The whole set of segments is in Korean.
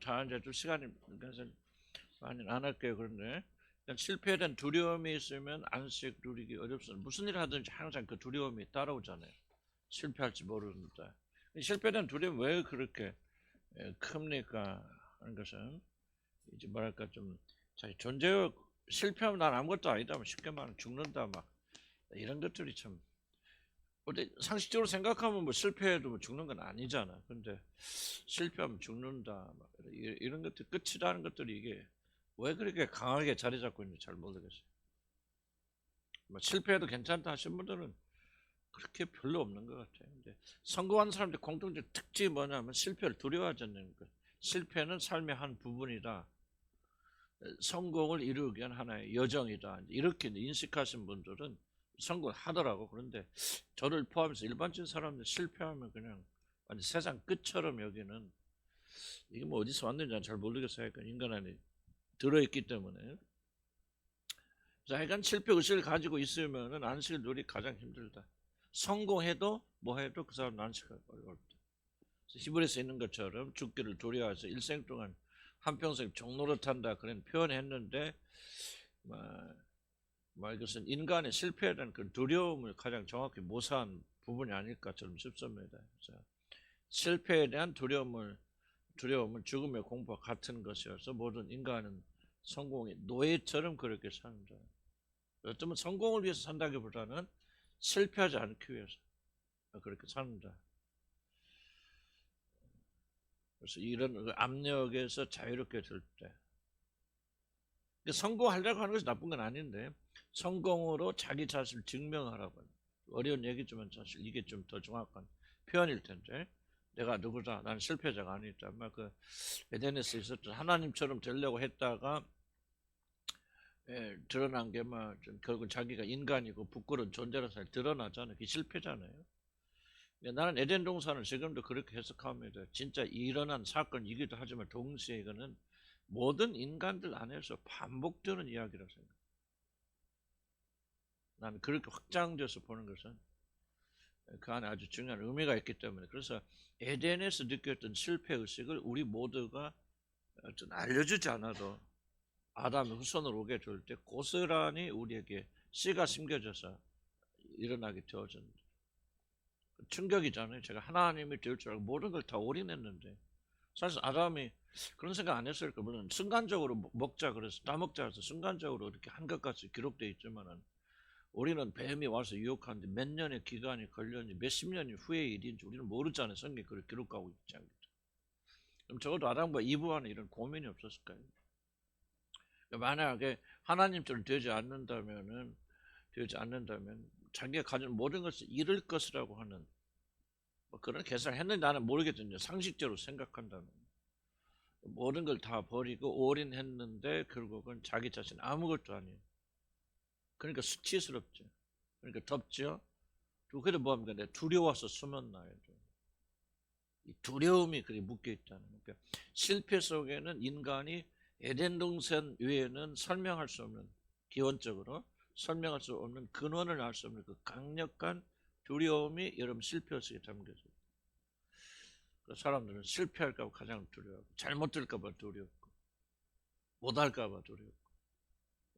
자, 이제 좀 시간이 그래서 많이 안 할게요. 그런데 실패에 대한 두려움이 있으면 안식 누리기 어렵습니다. 무슨 일을 하든지 항상 그 두려움이 따라오잖아요. 실패할지 모르는데. 실패에 대한 두려움이 왜 그렇게 큽니까? 하는 것은 이제 뭐랄까 좀 자기 존재의 실패하면 난 아무것도 아니다. 쉽게 말하면 죽는다. 막 이런 것들이 참 상식적으로 생각하면 뭐 실패해도 뭐 죽는 건 아니잖아. 근데 실패하면 죽는다. 막 이런 것들 끝이라는 것들이 이게 왜 그렇게 강하게 자리 잡고 있는지 잘 모르겠어요. 뭐 실패해도 괜찮다 하신 분들은 그렇게 별로 없는 것 같아요. 근데 성공한 사람들 공통적 특징이 뭐냐면 실패를 두려워하지 않는 것. 실패는 삶의 한 부분이다. 성공을 이루기 위한 하나의 여정이다. 이렇게 인식하신 분들은 성공을 하더라고. 그런데 저를 포함해서 일반적인 사람들 실패하면 그냥 완전 세상 끝처럼 여기는 이게 뭐 어디서 왔는지 잘 모르겠어요. 인간 안에 들어있기 때문에. 하여간 실패 의식을 가지고 있으면은 안식을 누리기 가장 힘들다. 성공해도 뭐 해도 그 사람 안식을 어렵다. 히브리서 있는 것처럼 죽기를 두려워해서 일생 동안 한평생 종노릇한다 그런 표현했는데 이것은 인간의 실패에 대한 그 두려움을 가장 정확히 모사한 부분이 아닐까처럼 싶습니다. 실패에 대한 두려움은 죽음의 공포와 같은 것이어서 모든 인간은 성공의 노예처럼 그렇게 산다. 어쩌면 성공을 위해서 산다기보다는 실패하지 않기 위해서 그렇게 산다. 그래서 이런 압력에서 자유롭게 될 때 성공하려고 하는 것이 나쁜 건 아닌데 성공으로 자기 자신을 증명하라고 하는 어려운 얘기지만 사실 이게 좀 더 정확한 표현일 텐데 내가 누구다 나는 실패자가 아니다. 그 에덴에서 있었던 하나님처럼 되려고 했다가 드러난 게 결국 자기가 인간이고 부끄러운 존재라서 드러나잖아요. 그게 실패잖아요. 나는 에덴 동산을 지금도 그렇게 해석합니다. 진짜 일어난 사건이기도 하지만 동시에 이거는 모든 인간들 안에서 반복되는 이야기라고 생각해요. 나는 그렇게 확장돼서 보는 것은 그 안에 아주 중요한 의미가 있기 때문에 그래서 에덴에서 느꼈던 실패의식을 우리 모두가 알려주지 않아도 아담의 후손으로 오게 될 때 고스란히 우리에게 씨가 심겨져서 일어나게 되어집니다. 충격이잖아요. 제가 하나님이 될 줄 알고 모든 걸 다 올인했는데 사실 아담이 그런 생각 안 했을 거예요. 물론 순간적으로 먹자 그래서 따먹자 해서 순간적으로 이렇게 한 것 같이 기록되어 있지만은 우리는 뱀이 와서 유혹하는데 몇 년의 기간이 걸렸는지 몇십 년이 후의 일인지 우리는 모르잖아요. 성경이 그걸 기록하고 있지 않겠죠. 그럼 적어도 아담과 이브와는 이런 고민이 없었을까요? 만약에 하나님처럼 되지 않는다면 자기가 가진 모든 것을 잃을 것이라고 하는 그런 계산을 했는지 나는 모르겠거든요. 상식적으로 생각한다면 모든 걸 다 버리고 올인했는데 결국은 자기 자신 아무것도 아니에요. 그러니까 수치스럽죠. 그러니까 덥죠. 그래도 뭐합니까? 내가 두려워서 숨었나요? 이 두려움이 그렇게 묶여 있다는 거예요. 그러니까 실패 속에는 인간이 에덴 동산 외에는 설명할 수 없는 기원적으로 설명할 수 없는 근원을 알 수 없는 그 강력한 두려움이 여러분 실패 속에 담겨져 있어요. 사람들은 실패할까 봐 가장 두려워하고 잘못될까 봐 두렵고 못할까 봐 두렵고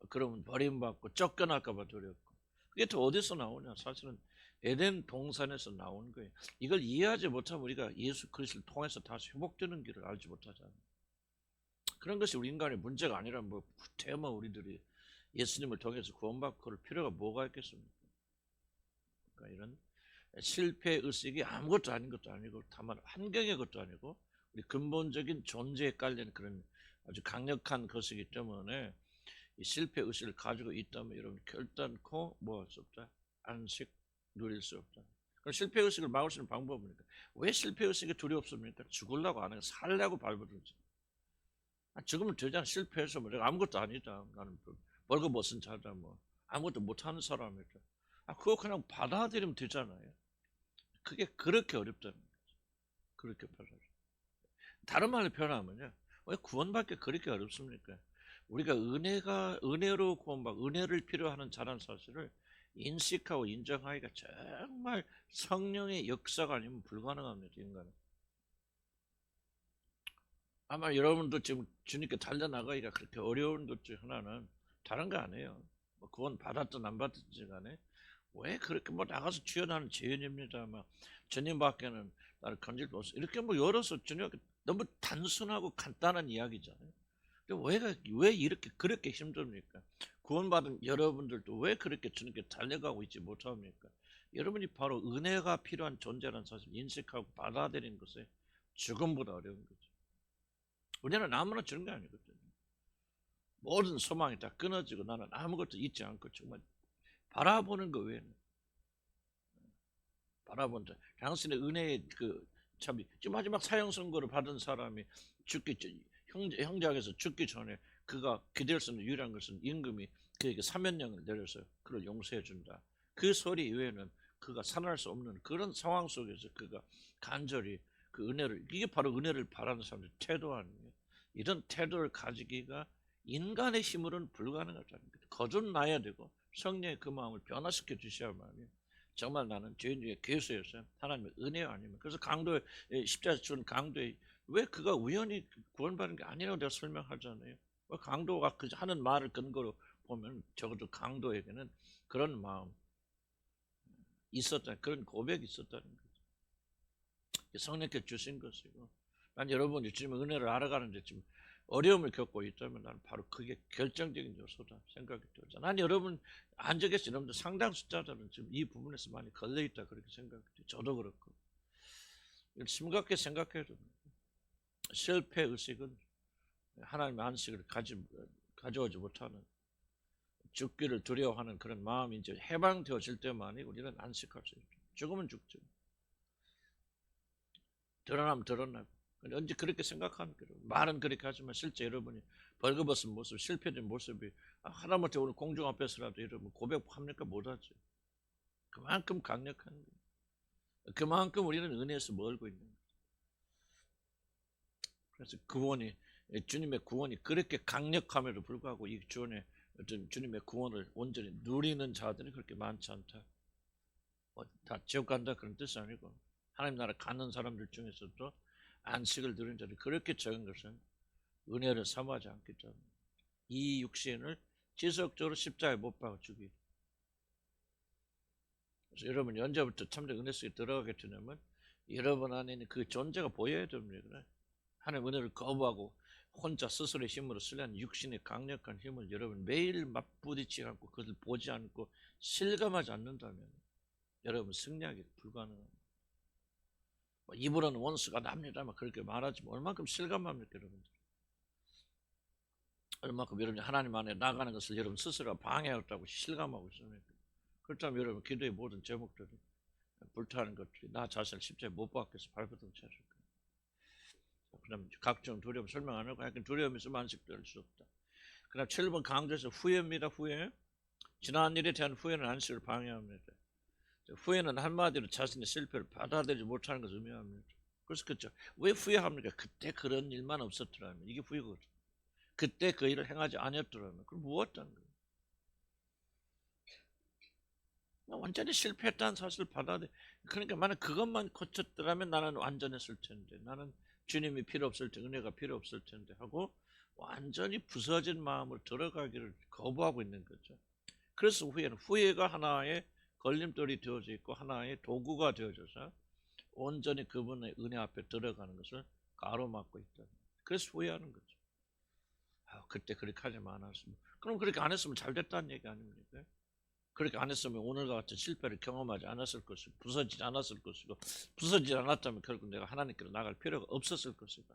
그러면 버림받고 쫓겨날까 봐 두렵고 그게 또 어디서 나오냐? 사실은 에덴 동산에서 나온 거예요. 이걸 이해하지 못하면 우리가 예수 그리스도를 통해서 다시 회복되는 길을 알지 못하잖아요. 그런 것이 우리 인간의 문제가 아니라 대만 우리들이 예수님을 통해서 구원받고 그럴 필요가 뭐가 있겠습니까? 그러니까 이런 실패 의식이 아무것도 아닌 것도 아니고 다만 환경의 것도 아니고 우리 근본적인 존재에 깔린 그런 아주 강력한 것이기 때문에 이 실패 의식을 가지고 있다면 여러분 결단코 뭐 할 수 없다. 안식 누릴 수 없다. 그럼 실패 의식을 막을 수 있는 방법은 왜 실패 의식이 두렵습니까? 죽으려고 안 해요. 살려고 발버둥지. 죽으면 되잖아. 실패해서 내가 아무것도 아니다. 나는 벌거벗은 자다 아무것도 못하는 사람이다. 그거 그냥 받아들이면 되잖아요. 그게 그렇게 어렵다는 거죠. 그렇게 받아들여. 다른 말로 표현하면요. 왜 구원받기 그렇게 어렵습니까? 우리가 은혜로 구원받고 은혜를 필요하는 자란 사실을 인식하고 인정하기가 정말 성령의 역사가 아니면 불가능합니다. 인간은. 아마 여러분도 지금 주님께 달려나가기가 그렇게 어려운 것 중 하나는 다른 거 아니에요. 뭐 구원 받았든 안 받았든 간에 왜 그렇게 뭐 나가서 주여 나는 죄인입니다. 막 주님밖에는 나를 건질 수 없어. 이렇게 뭐 열어서 주님 너무 단순하고 간단한 이야기잖아요. 왜 이렇게 그렇게 힘듭니까? 구원받은 여러분들도 왜 그렇게 주님께 달려가고 있지 못합니까? 여러분이 바로 은혜가 필요한 존재라는 사실을 인식하고 받아들이는 것에 죽음보다 어려운 거죠. 우리는 아무나 주는 게 아니거든요. 모든 소망이 다 끊어지고 나는 아무것도 잊지 않고 정말 바라보는 것 외에는 바라본다. 당신의 은혜의 참 지금 마지막 사형 선고를 받은 사람이 형제에서 죽기 전에 그가 기댈 수 있는 유일한 것은 임금이 그에게 사면령을 내려서 그를 용서해 준다. 그 소리 이외에는 그가 살아날 수 없는 그런 상황 속에서 그가 간절히 그 은혜를, 이게 바로 은혜를 바라는 사람의 태도 아니에요. 이런 태도를 가지기가 인간의 힘으로는 불가능하다는 거예요. 거듭나야 되고 성령의 그 마음을 변화시켜 주셔야만요. 정말 나는 죄인 중에 괴수였어요. 하나님의 은혜 아니면. 그래서 강도에 십자가 준 강도에 왜 그가 우연히 구원받은 게 아니라고 내가 설명하잖아요. 강도가 그 하는 말을 근거로 보면 적어도 강도에게는 그런 마음 있었다, 그런 고백이 있었다는 거죠. 성령께 주신 것이고, 난 여러분이 지금 은혜를 알아가는데 지금 어려움을 겪고 있다면 나는 바로 그게 결정적인 요소다 생각이 들죠. 난 여러분 앉아 계신 여러분들 상당 숫자들은 지금 이 부분에서 많이 걸려 있다 그렇게 생각이 돼요. 저도 그렇고. 심각하게 생각해야 됩니다. 실패 의식은 하나님의 안식을 가져오지 못하는, 죽기를 두려워하는 그런 마음이 이제 해방되어질 때만이 우리는 안식할 수 있죠. 죽으면 죽죠. 드러나면 드러나고. 언제 그렇게 생각합니까? 말은 그렇게 하지만 실제 여러분이 벌거벗은 모습, 실패된 모습이 하다못해 오늘 공중 앞에서라도 여러분 고백합니까? 못하죠. 그만큼 강력한 거예요. 그만큼 우리는 은혜에서 멀고 있는 거예요. 그래서 주님의 구원이 그렇게 강력함에도 불구하고 이 주님의 구원을 온전히 누리는 자들이 그렇게 많지 않다. 다 지옥 간다 그런 뜻이 아니고 하나님 나라 가는 사람들 중에서도 안식을 누리는 자들이 그렇게 적은 것은 은혜를 삼하지 않기 때문에 이 육신을 지속적으로 십자가에 못 박아 주기. 그래서 여러분이 언제부터 참된 은혜 속에 들어가게 되냐면 여러분 안에 있는 그 존재가 보여야 됩니다. 하나님 은혜를 거부하고 혼자 스스로의 힘으로 쓰려는 육신의 강력한 힘을 여러분 매일 맞부딪히지 않고 그것을 보지 않고 실감하지 않는다면 여러분 승리하기 불가능합니다. 입으로는 원수가 납니다만 그렇게 말하지만 얼마큼 실감합니까 여러분들? 얼마큼 여러분이 하나님 안에 나가는 것을 여러분 스스로가 방해하였다고 실감하고 있습니까? 그렇다면 여러분 기도의 모든 제목들이 불타는 것들이 나 자신을 십자가에 못 박혀서 발버둥 쳤을 거예요. 그다음 각종 두려움 설명 안 하고 약간 두려움이 있으면 안식될 수 없다. 그다음 7번 강조해서 후회입니다. 후회. 지난 일에 대한 후회는 안식을 방해합니다. 후회는 한마디로 자신의 실패를 받아들이지 못하는 것을 의미합니다. 그래서 그렇죠. 왜 후회합니까? 그때 그런 일만 없었더라면 이게 후회거든요. 그때 그 일을 행하지 않았더라면 그럼 무엇이란 거예요? 완전히 실패했다는 사실을 받아들여. 그러니까 만약 그것만 고쳤더라면 나는 완전했을 텐데, 나는 주님이 필요 없을 텐데, 은혜가 필요 없을 텐데 하고 완전히 부서진 마음으로 들어가기를 거부하고 있는 거죠. 그래서 후회가 하나의 걸림돌이 되어져 있고 하나의 도구가 되어져서 온전히 그분의 은혜 앞에 들어가는 것을 가로막고 있다. 그래서 후회하는 거죠. 그때 그렇게 하지 않았으면. 그럼 그렇게 안 했으면 잘 됐다는 얘기 아닙니까? 그렇게 안 했으면 오늘과 같은 실패를 경험하지 않았을 것이고 부서지지 않았을 것이고 부서지지 않았다면 결국 내가 하나님께로 나갈 필요가 없었을 것이다.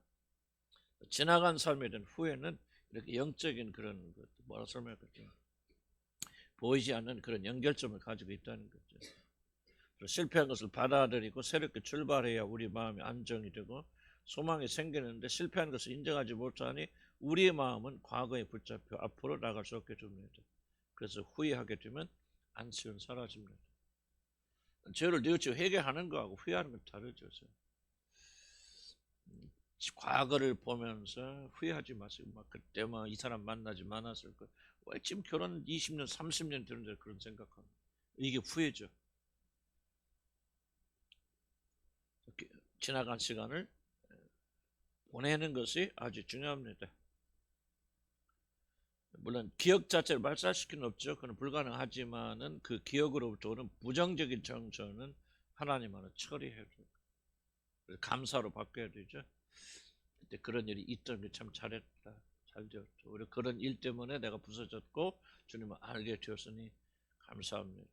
지나간 삶에 대한 후회는 이렇게 영적인 그런 것, 뭐라 설명할까요? 보이지 않는 그런 연결점을 가지고 있다는 거죠. 실패한 것을 받아들이고 새롭게 출발해야 우리 마음이 안정이 되고 소망이 생기는데 실패한 것을 인정하지 못하니 우리의 마음은 과거에 붙잡혀 앞으로 나갈 수 없게 됩니다. 그래서 후회하게 되면 안식은 사라집니다. 죄를 뉘우치고 회개하는 거하고 후회하는 건 다르죠. 과거를 보면서 후회하지 마세요. 그때 이 사람 만나지 않았을 거. 왜 지금 결혼 20년, 30년 되는데 그런 생각합니다. 이게 후회죠. 지나간 시간을 보내는 것이 아주 중요합니다. 물론 기억 자체를 발달시키는 없죠. 그건 불가능하지만은 그 기억으로부터 오는 부정적인 정서는 하나님만은 처리해야 돼요. 감사로 바꿔야 되죠. 그때 그런 일이 있던 게 참 잘했다. 잘 되었죠. 우리 그런 일 때문에 내가 부서졌고 주님을 알게 되었으니 감사합니다.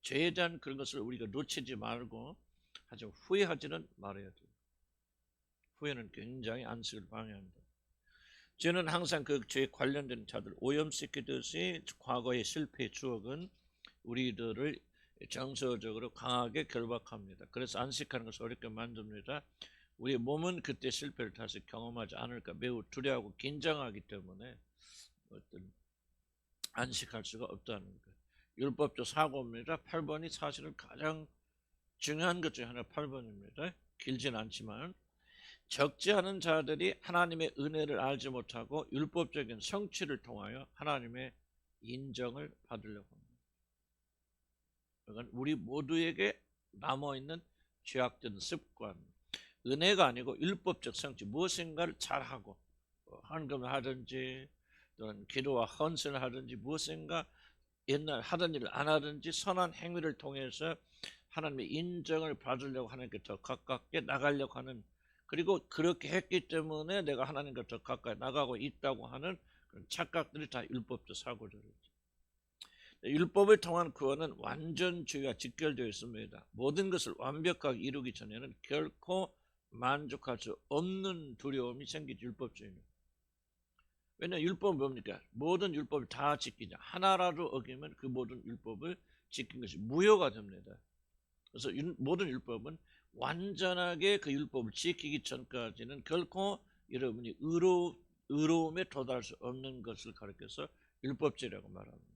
죄에 대한 그런 것을 우리가 놓치지 말고 하지만 후회하지는 말아야 돼요. 후회는 굉장히 안식을 방해한다. 저는 항상 그 죄에 관련된 자들 오염시키듯이 과거의 실패의 추억은 우리들을 정서적으로 강하게 결박합니다. 그래서 안식하는 것을 어렵게 만듭니다. 우리 몸은 그때 실패를 다시 경험하지 않을까 매우 두려워하고 긴장하기 때문에 어떤 안식할 수가 없다는 거예요. 율법적 사고입니다. 8번이 사실은 가장 중요한 것 중에 하나 8번입니다. 길진 않지만 적지 않은 자들이 하나님의 은혜를 알지 못하고 율법적인 성취를 통하여 하나님의 인정을 받으려고 합니다. 그러니까 우리 모두에게 남아있는 죄악된 습관, 은혜가 아니고 율법적 성취, 무엇인가를 잘하고 헌금을 하든지 또는 기도와 헌신을 하든지 무엇인가 옛날 하던 일을 안 하든지 선한 행위를 통해서 하나님의 인정을 받으려고 하나님께 더 가깝게 나가려고 하는, 그리고 그렇게 했기 때문에 내가 하나님과 더 가까이 나가고 있다고 하는 그런 착각들이 다 율법적 사고들이죠. 율법을 통한 구원은 완전주의와 직결되어 있습니다. 모든 것을 완벽하게 이루기 전에는 결코 만족할 수 없는 두려움이 생기죠. 율법주의는. 왜냐하면 율법은 뭡니까? 모든 율법을 다 지키자. 하나라도 어기면 그 모든 율법을 지킨 것이 무효가 됩니다. 그래서 모든 율법은 완전하게 그 율법을 지키기 전까지는 결코 여러분이 의로움에 도달할 수 없는 것을 가르쳐서 율법제라고 말합니다.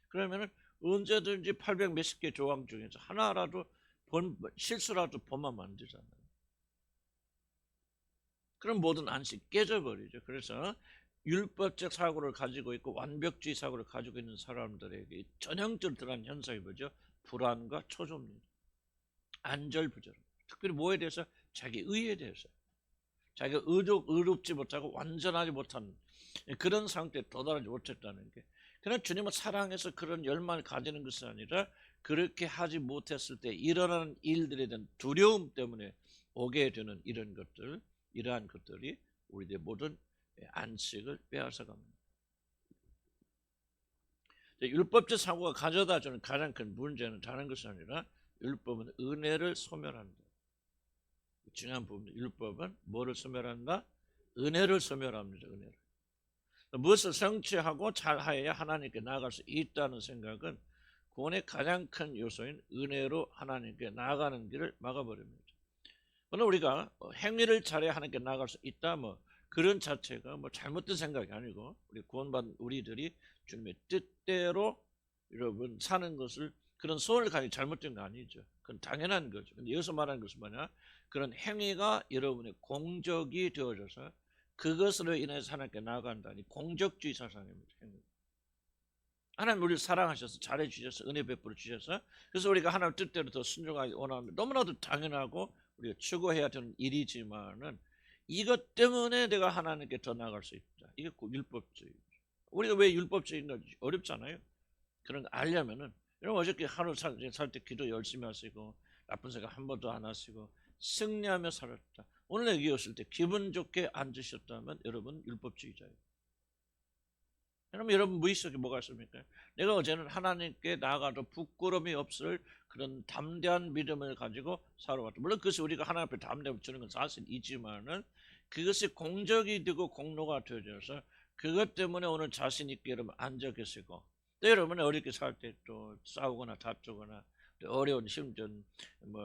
그러면은 언제든지 800 몇십 개 조항 중에서 하나라도 실수라도 범하면 안 되잖아요. 그럼 모든 안식 깨져버리죠. 그래서 율법적 사고를 가지고 있고 완벽주의 사고를 가지고 있는 사람들에게 전형적으로 드러난 현상이 뭐죠? 불안과 초조입니다. 안절부절. 특별히 뭐에 대해서? 자기 의에 대해서. 자기가 의롭지 못하고 완전하지 못한 그런 상태에 도달하지 못했다는 게. 그러나 주님은 사랑해서 그런 열망을 가지는 것이 아니라 그렇게 하지 못했을 때 일어나는 일들에 대한 두려움 때문에 오게 되는 이러한 것들이 우리들의 모든 안식을 빼앗아갑니다. 율법적 사고가 가져다 주는 가장 큰 문제는 다른 것이 아니라 율법은 은혜를 소멸한다. 중요한 부분입니다. 율법은 뭐를 소멸한다? 은혜를 소멸합니다. 은혜를. 무엇을 성취하고 잘하여야 하나님께 나아갈 수 있다는 생각은 구원의 가장 큰 요소인 은혜로 하나님께 나아가는 길을 막아버립니다. 그러나 우리가 행위를 잘해야 하나님께 나아갈 수 있다, 그런 자체가 잘못된 생각이 아니고 우리 구원받은 우리들이 주님의 뜻대로 여러분 사는 것을 그런 소원을 가지고 잘못된 거 아니죠. 그건 당연한 거죠. 근데 여기서 말하는 것은 뭐냐? 그런 행위가 여러분의 공적이 되어져서 그것으로 인해서 하나님께 나아간다니 공적주의 사상입니다. 하나님 우리를 사랑하셔서 잘해주셔서 은혜 베풀어 주셔서 그래서 우리가 하나님 뜻대로 더 순종하기 원하면 너무나도 당연하고 우리가 추구해야 되는 일이지만은 이것 때문에 내가 하나님께 더 나아갈 수 있다. 이게 율법주의. 우리가 왜 율법주의인 건지 어렵잖아요. 그런 거 알려면은 여러분 어저께 하루 살 때 기도 열심히 하시고 나쁜 생각 한 번도 안 하시고 승리하며 살았다. 오늘 여기 오실 때 기분 좋게 앉으셨다면 여러분 율법주의자예요. 여러분 무의식에 뭐가 있습니까? 내가 어제는 하나님께 나아가도 부끄러움이 없을 그런 담대한 믿음을 가지고 살아왔다. 물론 그것이 우리가 하나님 앞에 담대함을 주는 건 사실이지만은 그것이 공적이 되고 공로가 되어져서 그것 때문에 오늘 자신 있게 여러분 앉아 계시고 또 여러분은 어렵게 살 때 또 싸우거나 다투거나 또 어려운 힘든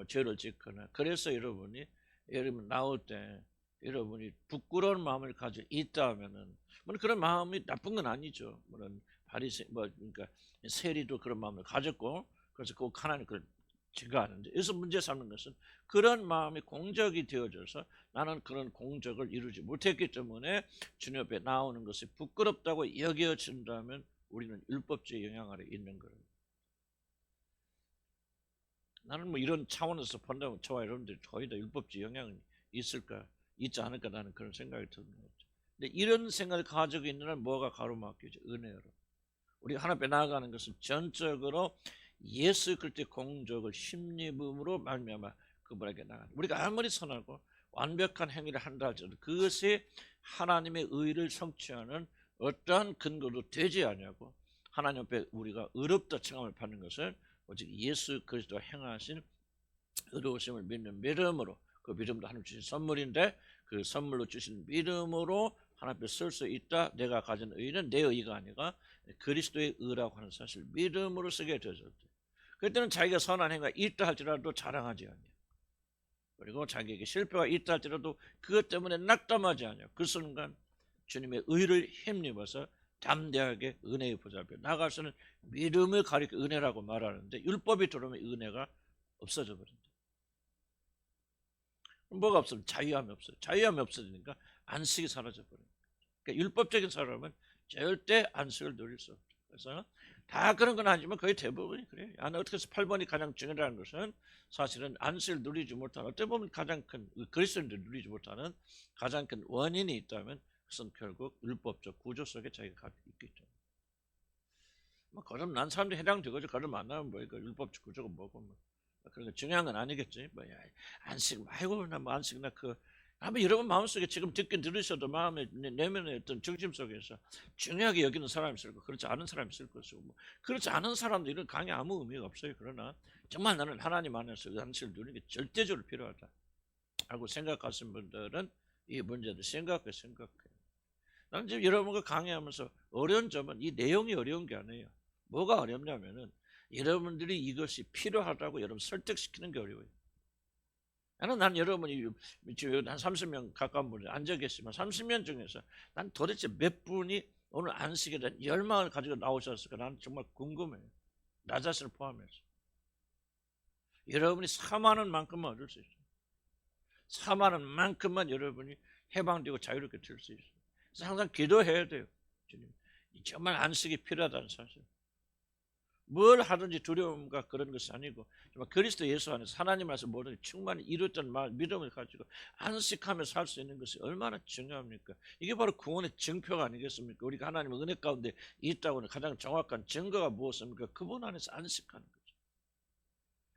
죄를 짓거나 그래서 여러분 나올 때 여러분이 부끄러운 마음을 가지고 있다면은 그런 마음이 나쁜 건 아니죠. 물론 그러니까 세리도 그런 마음을 가졌고 그래서 꼭 하나님 그걸 증거하는데 여기서 문제 삼는 것은 그런 마음이 공적이 되어져서 나는 그런 공적을 이루지 못했기 때문에 주님 앞에 나오는 것이 부끄럽다고 여겨진다면 우리는 율법주의 영향 아래 있는 거예요. 나는 이런 차원에서 본다면 저와 여러분들이 거의 다 율법주의 영향이 있을까? 있지 않을까라는 그런 생각이 드는 거죠. 근데 이런 생각을 가지고 있는 한 뭐가 가로막히죠? 은혜로. 우리가 하나님 앞에 나아가는 것은 전적으로 예수 그리스도의 공적을 힘입음으로 말미암아 그분에게 나가는. 우리가 아무리 선하고 완벽한 행위를 한다 할지라도 그것이 하나님의 의를 성취하는 어떠한 근거도 되지 않냐고. 하나님 앞에 우리가 의롭다 칭함을 받는 것은 오직 예수 그리스도가 행하신 의로우심을 믿는 믿음으로, 그 믿음도 하나님 주신 선물인데 그 선물로 주신 믿음으로 하나님 앞에 설 수 있다. 내가 가진 의는 내 의가 아니라 그리스도의 의라고 하는 사실 믿음으로 쓰게 되었을 때, 그때는 자기가 선한 행위가 있다 할지라도 자랑하지 않냐. 그리고 자기에게 실패가 있다 할지라도 그것 때문에 낙담하지 않냐. 그 순간 주님의 의를 힘입어서 담대하게 은혜의 보좌 앞에 나갈 수는 믿음을 가리켜 은혜라고 말하는데, 율법이 들어오면 은혜가 없어져 버린다. 뭐가 없어요? 자유함이 없어요. 자유함이 없어지니까 안식이 사라져 버려요. 그러니까 율법적인 사람은 절대 안식을 누릴 수 없죠. 그래서 다 그런 건 아니지만 거의 대부분이 그래요. 어떻게 해서 8번이 가장 중요하다는 것은 사실은 안식을 누리지 못하는, 어떻게 보면 가장 큰, 그리스도인들 누리지 못하는 가장 큰 원인이 있다면 그것은 결국 율법적 구조 속에 자기가 있겠죠. 뭐 그럼 난 사람들이 해당되거든. 그럼 만나면 뭐 이거 율법적 구조가 뭐고 뭐 그런 거 중요한 건 아니겠지. 뭐야 안식, 아이고 나 뭐 안식 나 그 아마 여러분 마음속에 지금 듣긴 들으셔도 마음에 내면의 어떤 중심 속에서 중요하게 여기는 사람이 있을 거고 그렇지 않은 사람이 있을 것이고, 뭐 그렇지 않은 사람도 이런 강의 아무 의미가 없어요. 그러나 정말 나는 하나님 안에서 그 안식을 누리는 게 절대적으로 필요하다 하고 생각하시는 분들은 이 문제도 생각해요. 나는 지금 여러분과 강의하면서 어려운 점은 이 내용이 어려운 게 아니에요. 뭐가 어렵냐면은 여러분들이 이것이 필요하다고 여러분 설득시키는 게 어려워요. 난 여러분이 지금 한 30명 가까운 분이 앉아 계시면 30명 중에서 난 도대체 몇 분이 오늘 안식에 대한 열망을 가지고 나오셨을까? 나는 정말 궁금해요. 나 자신을 포함해서. 여러분이 사모하는 만큼만 얻을 수 있어요. 사모하는 만큼만 여러분이 해방되고 자유롭게 될 수 있어요. 그래서 항상 기도해야 돼요. 주님, 정말 안식이 필요하다는 사실. 뭘 하든지 두려움과 그런 것이 아니고 정말 그리스도 예수 안에서 하나님 안에서 모든 충만히 이루었던 믿음을 가지고 안식하며 살 수 있는 것이 얼마나 중요합니까? 이게 바로 구원의 증표가 아니겠습니까? 우리가 하나님의 은혜 가운데 있다고 하는 가장 정확한 증거가 무엇입니까? 그분 안에서 안식하는 거죠.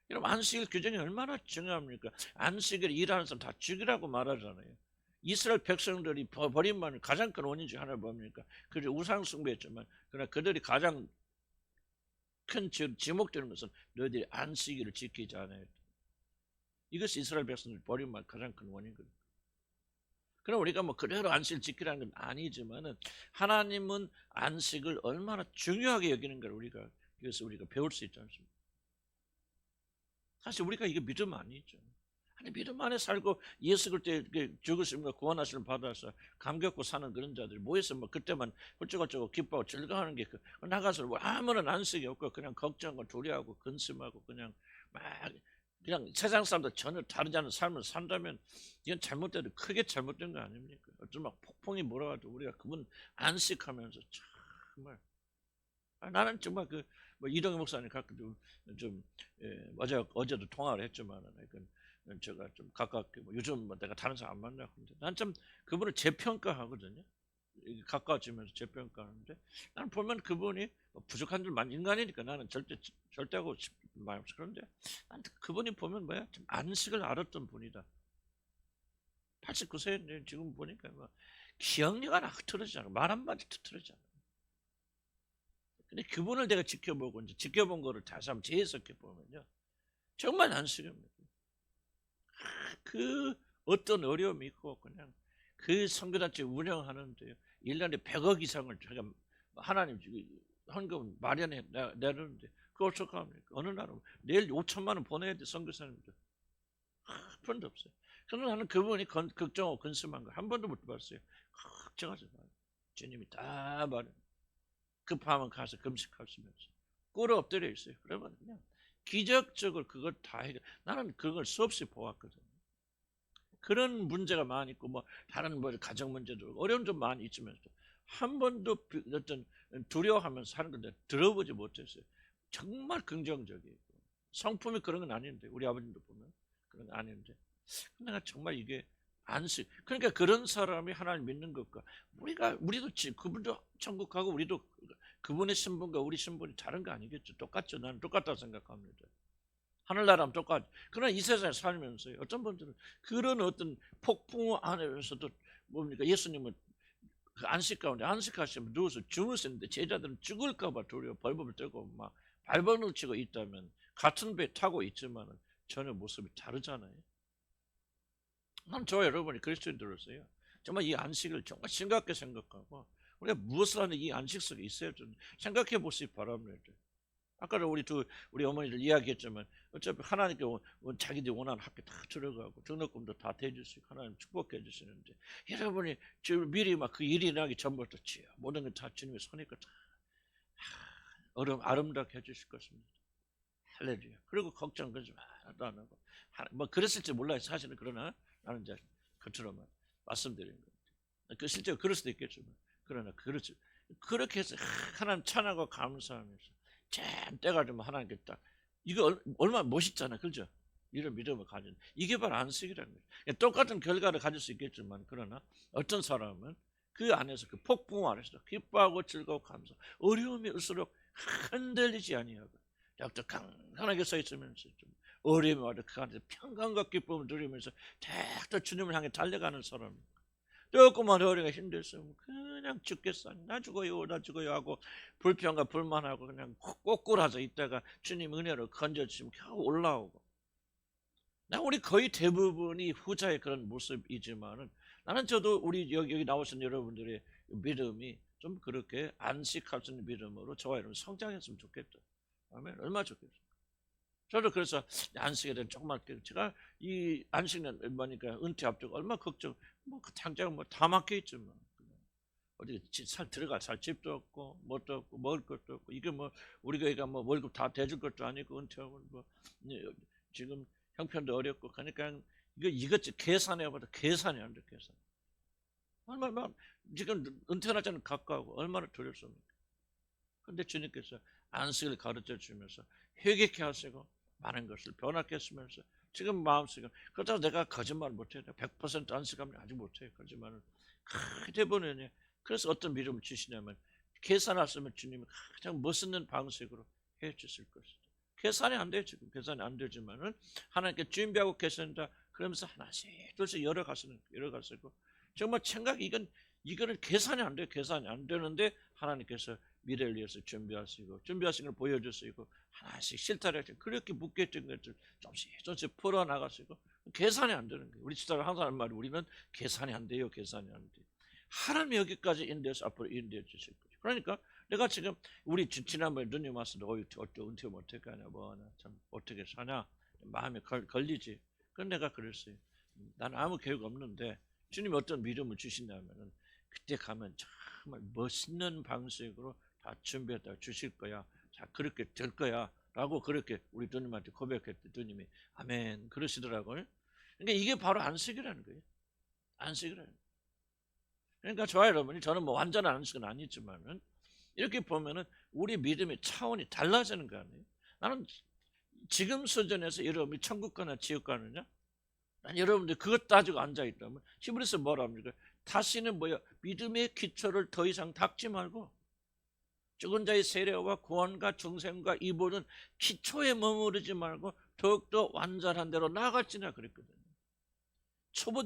여러분, 안식일 규정이 얼마나 중요합니까? 안식일 일하는 사람 다 죽이라고 말하잖아요. 이스라엘 백성들이 버림받는 가장 큰 원인 중 하나를 뭡니까? 그들이 우상 숭배했지만 그러나 그들이 가장 큰 지목되는 것은 너희들이 안식일을 지키지 않아야 돼. 이것이 이스라엘 백성들 버림받는 가장 큰 원인이거든요. 그럼 우리가 뭐 그대로 안식을 지키라는 건 아니지만은 하나님은 안식을 얼마나 중요하게 여기는가를 이것을 우리가 배울 수 있지 않습니까? 사실 우리가 이게 믿음 아니죠. 아니 믿음 안에 살고 예수 그리스도의 죽으심과 구원하심을 받아서 감격고 사는 그런 자들이 모여서 뭐 그때만 훌쩍훌쩍 기뻐하고 즐거워하는 게 나가서 뭐 아무런 안식이 없고 그냥 걱정하고 두려워하고 근심하고 그냥 막 그냥 세상 사람들 전혀 다르지 않은 삶을 산다면 이건 잘못돼도 크게 잘못된 거 아닙니까? 어쩌면 막 폭풍이 몰아와도 우리가 그분 안식하면서 정말 나는 정말 뭐 이동희 목사님 가끔 좀 어제도 통화를 했지만 제가 좀 가깝게 뭐 요즘 뭐 내가 다른 사람 안 만나고 근데 난 좀 그분을 재평가하거든요. 가까워지면서 재평가하는데 나는 보면 그분이 뭐 부족한 줄 많은 인간이니까 나는 절대하고 말 없어. 그런데 난 그분이 보면 뭐야 좀 안식을 알았던 분이다. 89세인데 지금 보니까 뭐 기억력 하나 흐트러지지 않아. 말 한마디 흐트러지지 않아. 근데 그분을 내가 지켜보고 이제 지켜본 거를 다시 한번 재해석해 보면요 정말 안식입니다. 그 어떤 어려움이 있고 그냥 그 선교단체 운영하는데요 1년에 100억 이상을 제가 하나님 헌금 마련해 내는데 그걸 어떻게 합니까? 어느 날은 내일 5천만 원 보내야 돼 선교사님들. 한 번도 없어요. 그러나 나는 그분이 걱정하고 근심한 거 한 번도 못 봤어요. 걱정하지 마요. 주님이 다 말해. 급하면 가서 금식하시면서 꿇어 엎드려 있어요. 그러면 그냥 기적적으로 그걸 다 해결. 나는 그걸 수없이 보았거든요. 그런 문제가 많이 있고 뭐 다른 뭐 가정 문제도 어려운 점 많이 있으면서 한 번도 어떤 두려워하면서 사는 건데 들어보지 못했어요. 정말 긍정적이고 성품이 그런 건 아닌데 우리 아버님도 보면 그런 건 아닌데 내가 정말 이게 안식. 그러니까 그런 사람이 하나님 믿는 것과 우리도 그분도 천국 가고 우리도 그분의 신분과 우리 신분이 다른 거 아니겠죠? 똑같죠. 나는 똑같다고 생각합니다. 하늘나라면 똑같. 그러나 이 세상에 살면서 어떤 분들은 그런 어떤 폭풍 안에서도 뭡니까? 예수님은 그 안식 가운데 안식하시면 누워서 주무시는데 제자들은 죽을까봐 두려워 벌벌 떨고 막 발버둥 치고 있다면 같은 배 타고 있지만 전혀 모습이 다르잖아요. 난 저와 여러분이 그리스도인들로서요. 정말 이 안식을 정말 심각하게 생각하고 우리가 무엇을 하는 이 안식 속에 있어야 좀 생각해 보시기 바랍니다. 아까도 우리 어머니들 이야기했지만 어차피 하나님께 자기들이 원하는 학교 다 들어가고 등록금도 다 대주시고 하나님 축복해 주시는데 여러분이 미리 막 그 일이 나기 전부터 모든 걸 다 주님의 손이니까 다 아름답게 해주실 것입니다. 할렐루야. 그리고 걱정 그러지 하나도 안 하고 뭐 그랬을지 몰라요. 사실은. 그러나 나는 이제 그처럼 말씀드리는 거예요. 그 실제로 그럴 수도 있겠지만 그러나 그렇지. 그렇게 해서 하나님 찬양하고 감사하면서 참 때가 되면 하나님께 딱 이거 얼마나 멋있잖아, 그죠? 이런 믿음을 가진 이게 바로 안식이라는 거예요. 똑같은 결과를 가질 수 있겠지만 그러나 어떤 사람은 그 안에서 그 폭풍 안에서 기뻐하고 즐거워 감사 어려움이 올수록 흔들리지 아니하고 약도 강건하게 서 있으면서 좀 어려움이 와도 그 안에서 평강과 기쁨을 누리면서 딱 주님을 향해 달려가는 사람. 조금만 어려움이 힘들으면 그냥 죽겠어. 나 죽어요 하고 불평과 불만하고 그냥 꼬꾸라져 있다가 주님 은혜로 건져주시면 겨우 올라오고. 우리 거의 대부분이 후자의 그런 모습이지만은 나는 저도 우리 여기 나오신 여러분들의 믿음이 좀 그렇게 안식할 수 있는 믿음으로 저와 여러분 성장했으면 좋겠다. 아멘. 얼마나 좋겠어요. 저도 그래서 안식에 대한 조금만 제가 이 안식년 뭐니까 은퇴 앞두고 얼마 걱정 뭐 당장 뭐 다 막혀 있지만 어디 들어갈 살 집도 없고 뭣도 없고 먹을 것도 없고 이게 뭐 우리 교회가 뭐 월급 다 대줄 것도 아니고 은퇴하고 뭐 지금 형편도 어렵고 그러니까 이것 계산해봐도 계산이 안 돼. 계산. 얼마나 지금 은퇴하자는 가까우고 얼마나 두렵습니까? 그런데 주님께서 안식을 가르쳐 주면서 회개케 하시고 많은 것을 변화케 하시면서 지금 마음속에 그렇다고 내가 거짓말 못해요. 100% 안식하면 아직 못해요. 거짓말은 대부분은. 그래서 어떤 믿음을 주시냐면 계산하시면 주님이 가장 멋있는 방식으로 해주실 것이다. 계산이 안 돼요. 지금 계산이 안 되지만은 하나님께 준비하고 계신다. 그러면서 하나씩 둘씩 열어가시고 정말 생각 이거는 계산이 안 돼요. 계산이 안 되는데 하나님께서 미래를 위해서 준비하신 걸 보여주시고 하나씩 실타래 그렇게 묶여있던 것들 조금씩 풀어나가시고 계산이 안 되는 거예요. 우리 집사람 항상 하는 말이 우리는 계산이 안 돼요. 계산이 안 돼요. 하나님이 여기까지 인도해서 앞으로 인도해 주실 거예요. 그러니까 내가 지금 우리 지난번에 누님 왔을 때 은퇴 못할까냐 참 어떻게 사냐 마음에 걸리지. 그건 내가 그랬어요. 나는 아무 계획 없는데 주님이 어떤 믿음을 주신다면은 그때 가면 정말 멋있는 방식으로 다 준비했다 주실 거야. 자 그렇게 될 거야 라고 그렇게 우리 누님한테 고백했더니 누님이 아멘 그러시더라고요. 그러니까 이게 바로 안식이라는 거예요. 안식이라는 거예요. 그러니까 저와 여러분이 저는 뭐 완전한 안식은 아니지만은 이렇게 보면은 우리 믿음의 차원이 달라지는 거 아니에요. 나는 지금 수준에서 여러분이 천국 가나 지옥 가느냐? 난 여러분들 그것 따지고 앉아있다면 히브리서 뭐라 합니까? 다시는 믿음의 기초를 더 이상 닦지 말고 죽은 자의 세례와 구원과 중생과 이보는 기초에 머무르지 말고 더욱더 완전한 대로 나아갈지나 그랬거든요.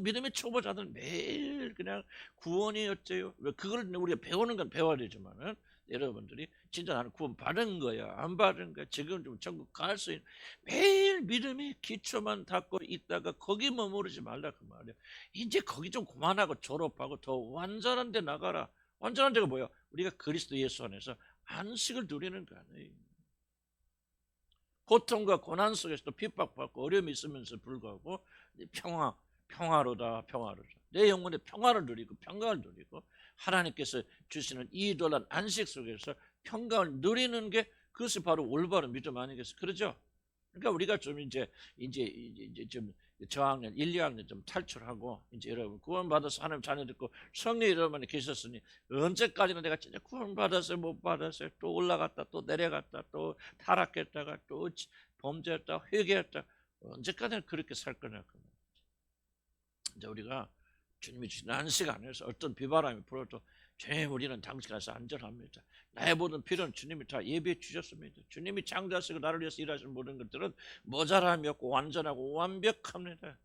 믿음의 초보자들은 매일 그냥 구원이 어째요? 그걸 우리가 배우는 건 배워야 되지만은 여러분들이 진짜 나는 구원 받은 거야 안 받은 거야 지금 좀 천국 갈 수 있는 매일 믿음의 기초만 닦고 있다가 거기 머무르지 말라 그 말이야. 이제 거기 좀 그만하고 졸업하고 더 완전한 데 나가라. 완전한 데가 뭐야? 우리가 그리스도 예수 안에서 안식을 누리는 거 아니에요. 고통과 고난 속에서도 핍박받고 어려움이 있으면서 불구하고 평화로다. 내 영혼의 평화를 누리고 평강을 누리고 하나님께서 주시는 이 놀란 안식 속에서 평강을 누리는 게 그것이 바로 올바른 믿음 아니겠어요? 그러죠? 그러니까 우리가 좀 이제 좀 저학년 1, 2학년 좀 탈출하고 이제 여러분 구원받아서 하나님 자녀 듣고 성령 여러분이 계셨으니 언제까지나 내가 진짜 구원받았어요 못 받았어요 또 올라갔다 또 내려갔다 또 타락했다가 또 범죄했다 회개했다 언제까지나 그렇게 살 거냐. 이제 우리가 주님이 주신 안식 안에서 어떤 비바람이 불어도 주님 우리는 당신 안에서 안전합니다. 나의 모든 필요는 주님이 다 예비해 주셨습니다. 주님이 창조하시고 나를 위해서 일하시는 모든 것들은 모자람이 없고 완전하고 완벽합니다.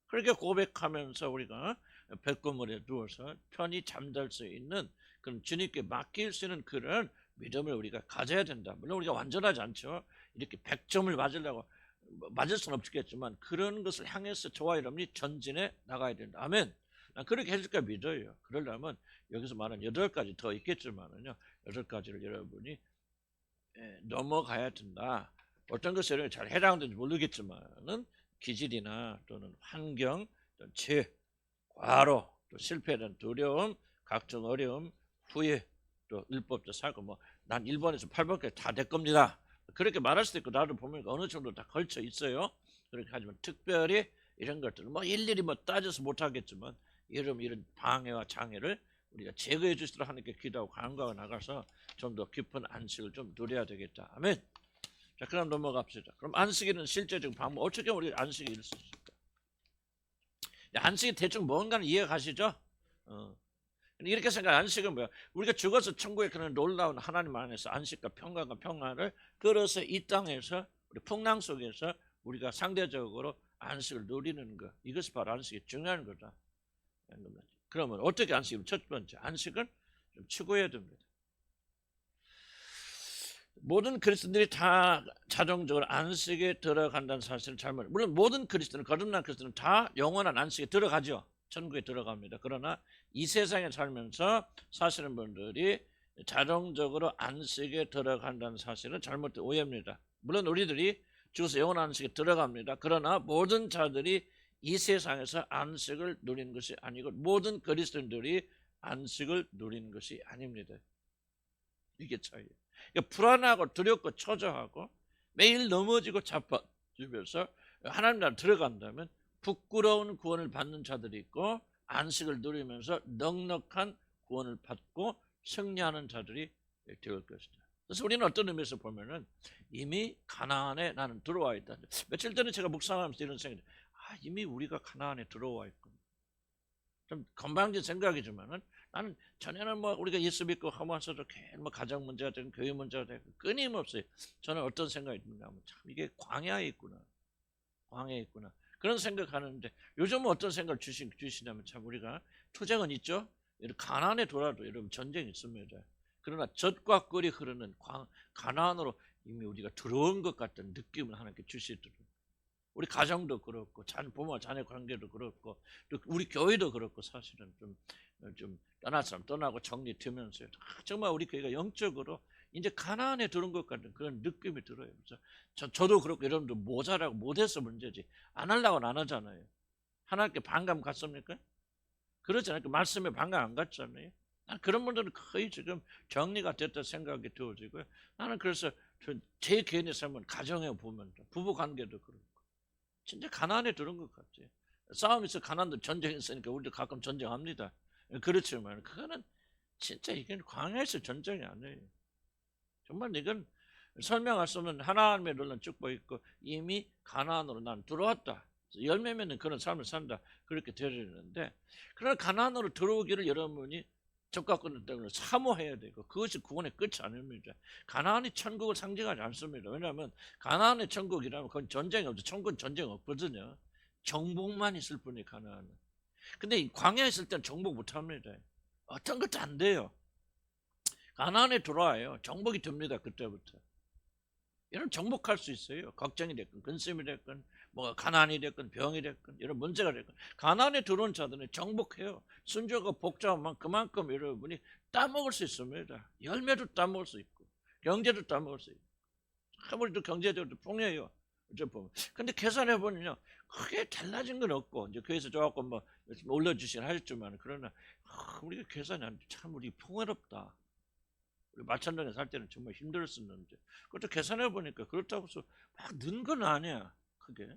그렇게 고백하면서 우리가 뱃그물에 누워서 편히 잠잘 수 있는 그런 주님께 맡길 수 있는 그런 믿음을 우리가 가져야 된다. 물론 우리가 완전하지 않죠. 이렇게 100점을 맞으려고 맞을 수는 없겠지만 그런 것을 향해서 저와 여러분이 전진해 나가야 된다. 아멘. 난 그렇게 해줄까 믿어요. 그러려면 여기서 말한 8가지 더 있겠지만은요. 8가지를 여러분이 넘어가야 된다. 어떤 것이 여러분이 잘 해당되는지 모르겠지만은 기질이나 또는 환경, 또는 죄, 과로, 또 실패에 대한 두려움, 각종 어려움, 후회, 또 율법적 사고, 뭐 난 1번에서 8번까지 다 될 겁니다. 그렇게 말할 수도 있고 나도 보면 어느 정도 다 걸쳐 있어요. 그렇게 하지만 특별히 이런 것들은 뭐 일일이 뭐 따져서 못하겠지만 이런 방해와 장애를 우리가 제거해 주시도록 하나님께 기도하고 간구하고 나가서 좀 더 깊은 안식을 좀 누려야 되겠다. 아멘. 자, 그럼 넘어갑시다. 그럼 안식일은 실제적인 방법 어떻게 우리 안식일 수 있을까? 안식이 대충 뭔가는 이해가시죠? 이렇게 생각. 안식은 뭐야? 우리가 죽어서 천국에 그런 놀라운 하나님 안에서 안식과 평강과 평화를 끌어서 이 땅에서 우리 풍랑 속에서 우리가 상대적으로 안식을 누리는 것. 이것이 바로 안식이 중요한 거다. 그러면 어떻게 안식을? 첫 번째, 안식은 좀 추구해야 됩니다. 모든 그리스도인들이 다 자동적으로 안식에 들어간다는 사실은 잘못. 물론 모든 그리스도는 거듭난 그리스도는 다 영원한 안식에 들어가죠. 천국에 들어갑니다. 그러나 이 세상에 살면서 사시는 분들이 자동적으로 안식에 들어간다는 사실은 잘못된 오해입니다. 물론 우리들이 죽어서 영원한 안식에 들어갑니다. 그러나 모든 자들이 이 세상에서 안식을 누리는 것이 아니고 모든 그리스도인들이 안식을 누리는 것이 아닙니다. 이게 차이예요. 그러니까 불안하고 두렵고 초조하고 매일 넘어지고 자빠지면서 하나님 나라 들어간다면 부끄러운 구원을 받는 자들이 있고 안식을 누리면서 넉넉한 구원을 받고 승리하는 자들이 되올 것이다. 그래서 우리는 어떤 의미에서 보면은 이미 가나안에 나는 들어와 있다. 며칠 전에 제가 묵상하면서 이런 생각이 이미 우리가 가나안에 들어와 있군. 좀 건방진 생각이지만은 나는 전에는 뭐 우리가 예수 믿고 하면서도 뭐 가정 문제가 되고 교회 문제가 되고 끊임없이 저는 어떤 생각이 드냐면 참 이게 광야에 있구나. 광야에 있구나. 그런 생각하는데 요즘은 어떤 생각을 주시냐면 참 우리가 투쟁은 있죠. 가나안에 돌아도 여러분 전쟁이 있습니다. 그러나 젖과 꿀이 흐르는 가나안으로 이미 우리가 들어온 것 같은 느낌을 하나님께 주시더라고요. 우리 가정도 그렇고 부모와 자녀 관계도 그렇고 또 우리 교회도 그렇고 사실은 좀 떠날 사람 떠나고 정리되면서 정말 우리 교회가 영적으로 이제 가나안에 들어온 것 같은 그런 느낌이 들어요. 그래서 저도 그렇고 여러분도 모자라고 못해서 문제지 안 하려고는 안 하잖아요. 하나님께 반감 갔습니까? 그렇지 않아요. 말씀에 반감 안 갔잖아요. 그런 분들은 거의 지금 정리가 됐다 생각이 되어지고요. 나는 그래서 제 개인의 삶은 가정에 보면 부부 관계도 그렇고 진짜 가나안에 들은 것 같아요. 싸움이 있어 가나안도 전쟁이 있으니까 우리도 가끔 전쟁합니다. 그렇지만 그거는 진짜 이건 광야에서 전쟁이 아니에요. 정말 이건 설명할 수 없는 하나님의 놀라운 축복이 있고 이미 가나안으로 난 들어왔다. 열매 맺는 그런 삶을 산다. 그렇게 되어지는데 그러나 가나안으로 들어오기를 여러분이 적과 끈 때문에 사모해야 되고 그것이 구원의 끝이 아닙니다. 가나안이 천국을 상징하지 않습니다. 왜냐하면 가나안의 천국이라면 그건 전쟁이 없죠. 천국은 전쟁 없거든요. 정복만 있을 뿐이 가나안은. 근데 이 광야에 있을 때는 정복 못합니다. 어떤 것도 안 돼요. 가나안에 들어와요. 정복이 됩니다. 그때부터. 이런 정복할 수 있어요. 걱정이 됐건 근심이 됐건 뭐 가난이 됐건 병이 됐건 이런 문제가 됐건 가난에 들어온 자들은 정복해요. 순조가 복잡하면 그만큼 여러분이 따먹을 수 있습니다. 열매도 따먹을 수 있고 경제도 따먹을 수 있고 아무래도 경제적으로 풍요해요. 근데 계산해 보면요 크게 달라진 건 없고 이제 교회에서 조금 뭐 올려주시긴 하셨지만 그러나 우리가 계산이 안 돼. 참 우리 풍요롭다. 우리 마천동에 살 때는 정말 힘들었었는데 그것도 계산해 보니까 그렇다고 해서 막 는 건 아니야 크게.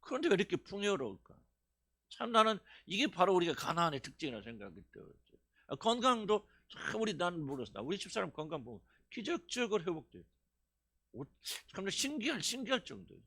그런데 왜 이렇게 풍요로울까? 참 나는 이게 바로 우리가 가나안의 특징이라 생각이 들어요. 건강도 참 나는 모르겠어. 우리 집사람 건강 보면 기적적으로 회복돼요. 참 신기할 정도예요.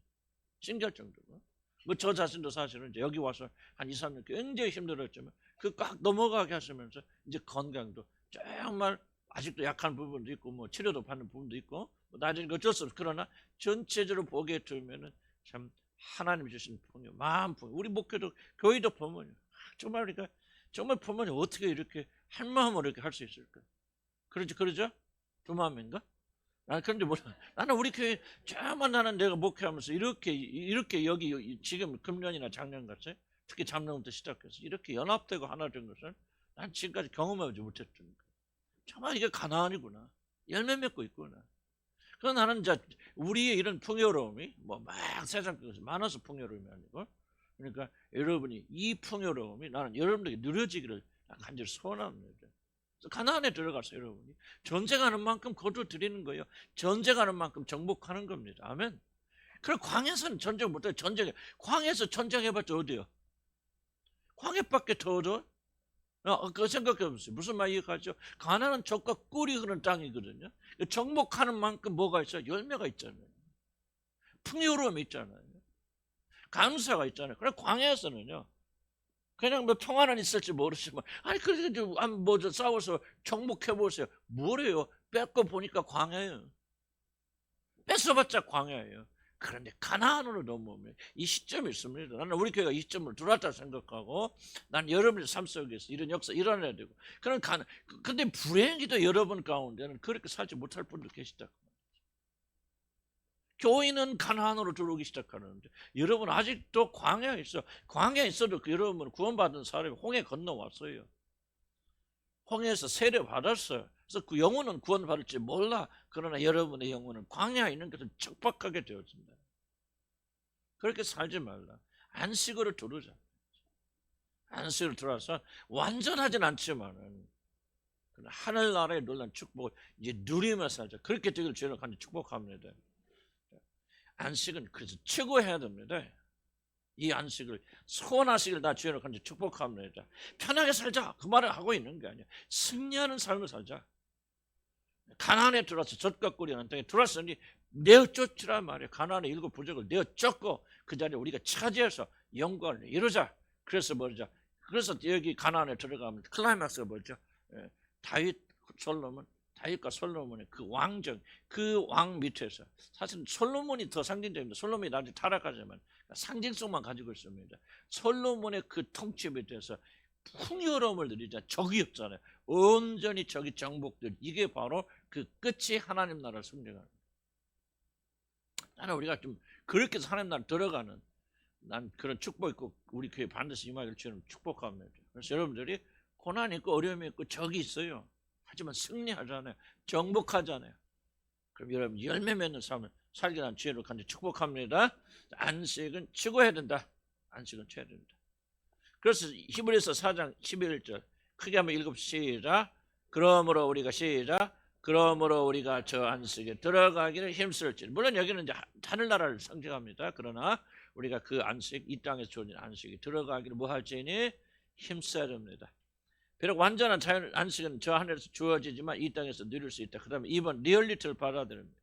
신기할 정도고. 뭐 저 자신도 사실은 이제 여기 와서 한 2, 3년 굉장히 힘들었지만 그 꽉 넘어가게 하시면서 이제 건강도 정말 아직도 약한 부분도 있고 뭐 치료도 받는 부분도 있고 뭐 나중에 어쩔 수 없어. 그러나 전체적으로 보게 되면은 참 하나님 주신 풍요, 마음 풍요. 우리 목회도 교회도 보면 정말 우리가 정말 보면 어떻게 이렇게 한 마음으로 이렇게 할 수 있을까? 그러죠? 두 마음인가? 그런데 몰라. 나는 우리 교회 정말 나는 내가 목회하면서 이렇게 여기 지금 금년이나 작년 같이 특히 작년부터 시작해서 이렇게 연합되고 하나 된 것을 난 지금까지 경험하지 못했던 거야. 정말 이게 가나안이구나. 열매 맺고 있구나. 그래서 나는 이제 우리의 이런 풍요로움이 뭐 막 세상 것이 많아서 풍요로움이 아니고 그러니까 여러분이 이 풍요로움이 나는 여러분들에게 누려지기를 간절히 소원합니다. 가나안에 들어가서 여러분이 전쟁하는 만큼 거두 드리는 거예요. 전쟁하는 만큼 정복하는 겁니다. 아멘. 그럼 광야에서는 전쟁 못해요. 광야에서 전쟁해봤자 어디요? 광야밖에 더 얻어? 그 생각해보세요. 무슨 말 이해가죠? 가나안은 적과 꿀이 흐르는 땅이거든요. 정복하는 만큼 뭐가 있어요? 열매가 있잖아요. 풍요로움이 있잖아요. 감사가 있잖아요. 그래 광야에서는요. 그냥 뭐 평안은 있을지 모르지만 아니 그래도 뭐 싸워서 정복해보세요. 뭐래요? 뺏고 보니까 광야예요. 뺏어봤자 광야예요. 그런데 가나안으로 넘어오면 이 시점이 있습니다. 나는 우리 교회가 이 시점을 들어왔다 생각하고 난 여러분의 삶 속에서 이런 역사 일어나야 되고 근데 불행히도 여러분 가운데는 그렇게 살지 못할 분도 계시다. 교인은 가나안으로 들어오기 시작하는데 여러분 아직도 광야에 있어. 광야에 있어도 여러분 구원받은 사람이 홍해 건너왔어요. 홍해에서 세례 받았어요. 그래서 그 영혼은 구원받을지 몰라. 그러나 여러분의 영혼은 광야에 있는 것은 척박하게 되어진다. 그렇게 살지 말라. 안식으로 들어오자. 안식으로 들어와서 완전하진 않지만은 하늘나라의 놀란 축복을 이제 누리며 살자. 그렇게 되기를 주님을 간절히 축복합니다. 안식은 그래서 최고해야 됩니다. 이 안식을 소원하시길 다 주님을 간절히 축복합니다. 편하게 살자 그 말을 하고 있는 게 아니야. 승리하는 삶을 살자. 가나안에 들어와서 젖과 꿀이 난 땅에 들어왔으니 내어쫓으라 말이야. 가나안의 7 부족을 내어쫓고 그 자리에 우리가 차지해서 영광을 이루자. 그래서 뭐죠? 그래서 여기 가나안에 들어가면 클라이막스가 뭐죠? 다윗과 솔로몬의 그 왕정, 그 왕 밑에서 사실 솔로몬이 더 상징적입니다. 솔로몬이 나중에 타락하지만 상징성만 가지고 있습니다. 솔로몬의 그 통치 밑에서 풍요로움을 누리자. 적이 없잖아요. 온전히 적이 정복될 이게 바로 그 끝이 하나님 나라를 승리하는. 나는 우리가 좀 그렇게 해서 하나님 나라 들어가는 난 그런 축복 있고 우리 교회 반드시 임하기를 주님 축복합니다. 그래서 여러분들이 고난이 있고 어려움이 있고 적이 있어요. 하지만 승리하잖아요. 정복하잖아요. 그럼 여러분 열매 맺는 삶을 살게 한 지혜로 간절히 축복합니다. 안식은 추구해야 된다. 안식은 취해야 된다. 그래서 히브리서 4장 11절 크게 한번 읽읍시다. 그러므로 우리가 저 안식에 들어가기를 힘쓸지. 물론 여기는 이제 하늘나라를 상징합니다. 그러나 우리가 그 안식, 이 땅에서 주어진 안식에 들어가기를 뭐 할지니 힘써야 됩니다. 비록 완전한 자연 안식은 저 하늘에서 주어지지만 이 땅에서 누릴 수 있다. 그 다음에 이번 리얼리티를 받아들입니다.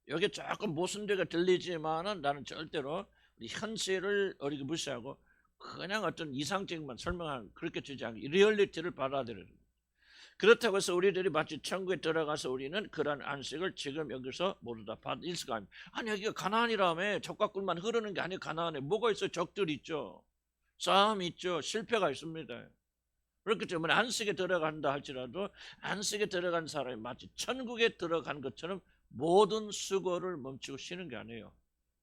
여기 조금 모순되게 들리지만은 나는 절대로 우리 현실을 어리게 무시하고 그냥 어떤 이상적인만 설명하는 그렇게 주지 않고 리얼리티를 받아들여요. 그렇다고 해서 우리들이 마치 천국에 들어가서 우리는 그런 안식을 지금 여기서 모두 다 받을 수가 아닙니다. 아니 여기가 가나안이라며 적과 꿀만 흐르는 게 아니에요. 가나안에 뭐가 있어요? 적들이 있죠. 싸움이 있죠. 실패가 있습니다. 그렇기 때문에 안식에 들어간다 할지라도 안식에 들어간 사람이 마치 천국에 들어간 것처럼 모든 수고를 멈추고 쉬는 게 아니에요.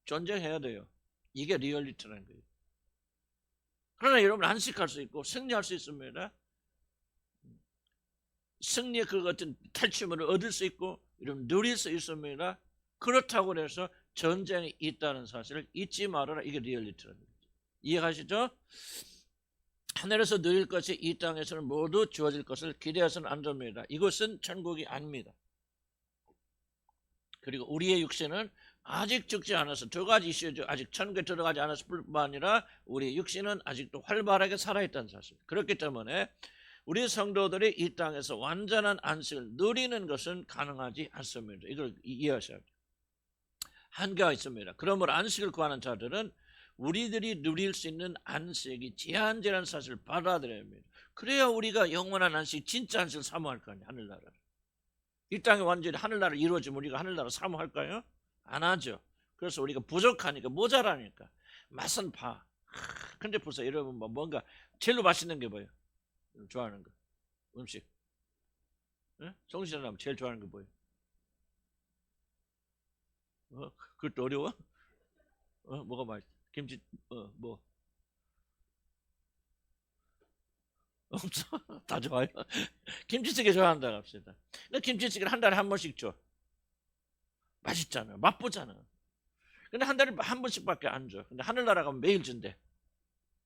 전쟁해야 돼요. 이게 리얼리티라는 거예요. 그러나 여러분 안식할 수 있고 승리할 수 있습니다. 승리의 그 같은 탈취물을 얻을 수 있고 여러분 누릴 수 있습니다. 그렇다고 해서 전쟁이 있다는 사실을 잊지 말아라. 이게 리얼리티라는 거예요. 이해하시죠? 하늘에서 누릴 것이 이 땅에서는 모두 주어질 것을 기대해서는 안 됩니다. 이것은 천국이 아닙니다. 그리고 우리의 육신은 아직 죽지 않아서 두 가지 이슈죠. 아직 천국에 들어가지 않았을 뿐만 아니라 우리 육신은 아직도 활발하게 살아있다는 사실. 그렇기 때문에 우리 성도들이 이 땅에서 완전한 안식을 누리는 것은 가능하지 않습니다. 이걸 이해하셔야 돼요. 한계가 있습니다. 그러므로 안식을 구하는 자들은 우리들이 누릴 수 있는 안식이 제한제라는 사실을 받아들여야 합니다. 그래야 우리가 영원한 안식, 진짜 안식을 사모할 거 아니에요. 하늘나라를. 이 땅에 완전히 하늘나라 이루어지면 우리가 하늘나라 사모할까요? 안 하죠. 그래서 우리가 부족하니까, 모자라니까 맛은 봐. 근데 보세요, 여러분, 뭔가 제일로 맛있는 게 뭐예요? 좋아하는 거 음식. 정신을 하면 제일 좋아하는 게 뭐예요? 그것도 어려워? 뭐가 맛있어? 김치, 뭐 없어? 다 좋아요. 김치찌개 좋아한다 합시다. 근데 김치찌개를 한 달에 한 번씩 줘. 맛있잖아, 맛보잖아. 근데 한 달에 한 번씩밖에 안 줘. 근데 하늘나라 가면 매일 준대.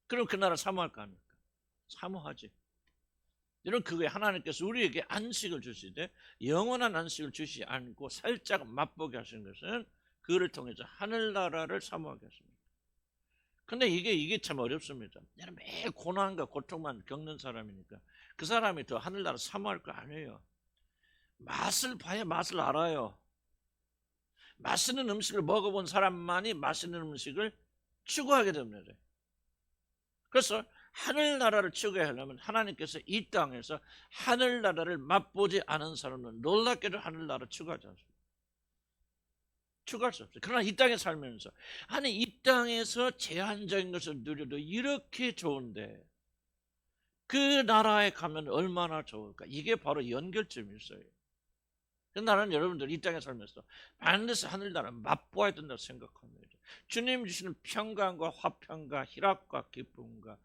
그럼 그 나라 사모할까 합니까? 사모하지. 여러분, 그게 하나님께서 우리에게 안식을 주시되 영원한 안식을 주시지 않고 살짝 맛보게 하시는 것은 그를 통해서 하늘나라를 사모하게 하십니다. 근데 이게 참 어렵습니다. 매일 고난과 고통만 겪는 사람이니까 그 사람이 더 하늘나라 사모할 거 아니에요. 맛을 봐야 맛을 알아요. 맛있는 음식을 먹어본 사람만이 맛있는 음식을 추구하게 됩니다. 그래서 하늘나라를 추구하려면 하나님께서 이 땅에서 하늘나라를 맛보지 않은 사람은 놀랍게도 하늘나라를 추구하지 않습니다. 추구할 수 없어요. 그러나 이 땅에 살면서 아니, 이 땅에서 제한적인 것을 누려도 이렇게 좋은데 그 나라에 가면 얼마나 좋을까? 이게 바로 연결점이 있어요. 나는 여러분들 이 땅에 살면서 반드시 하늘나라 맛보아야 된다고 생각합니다. 주님 주시는 평강과 화평과 희락과 기쁨과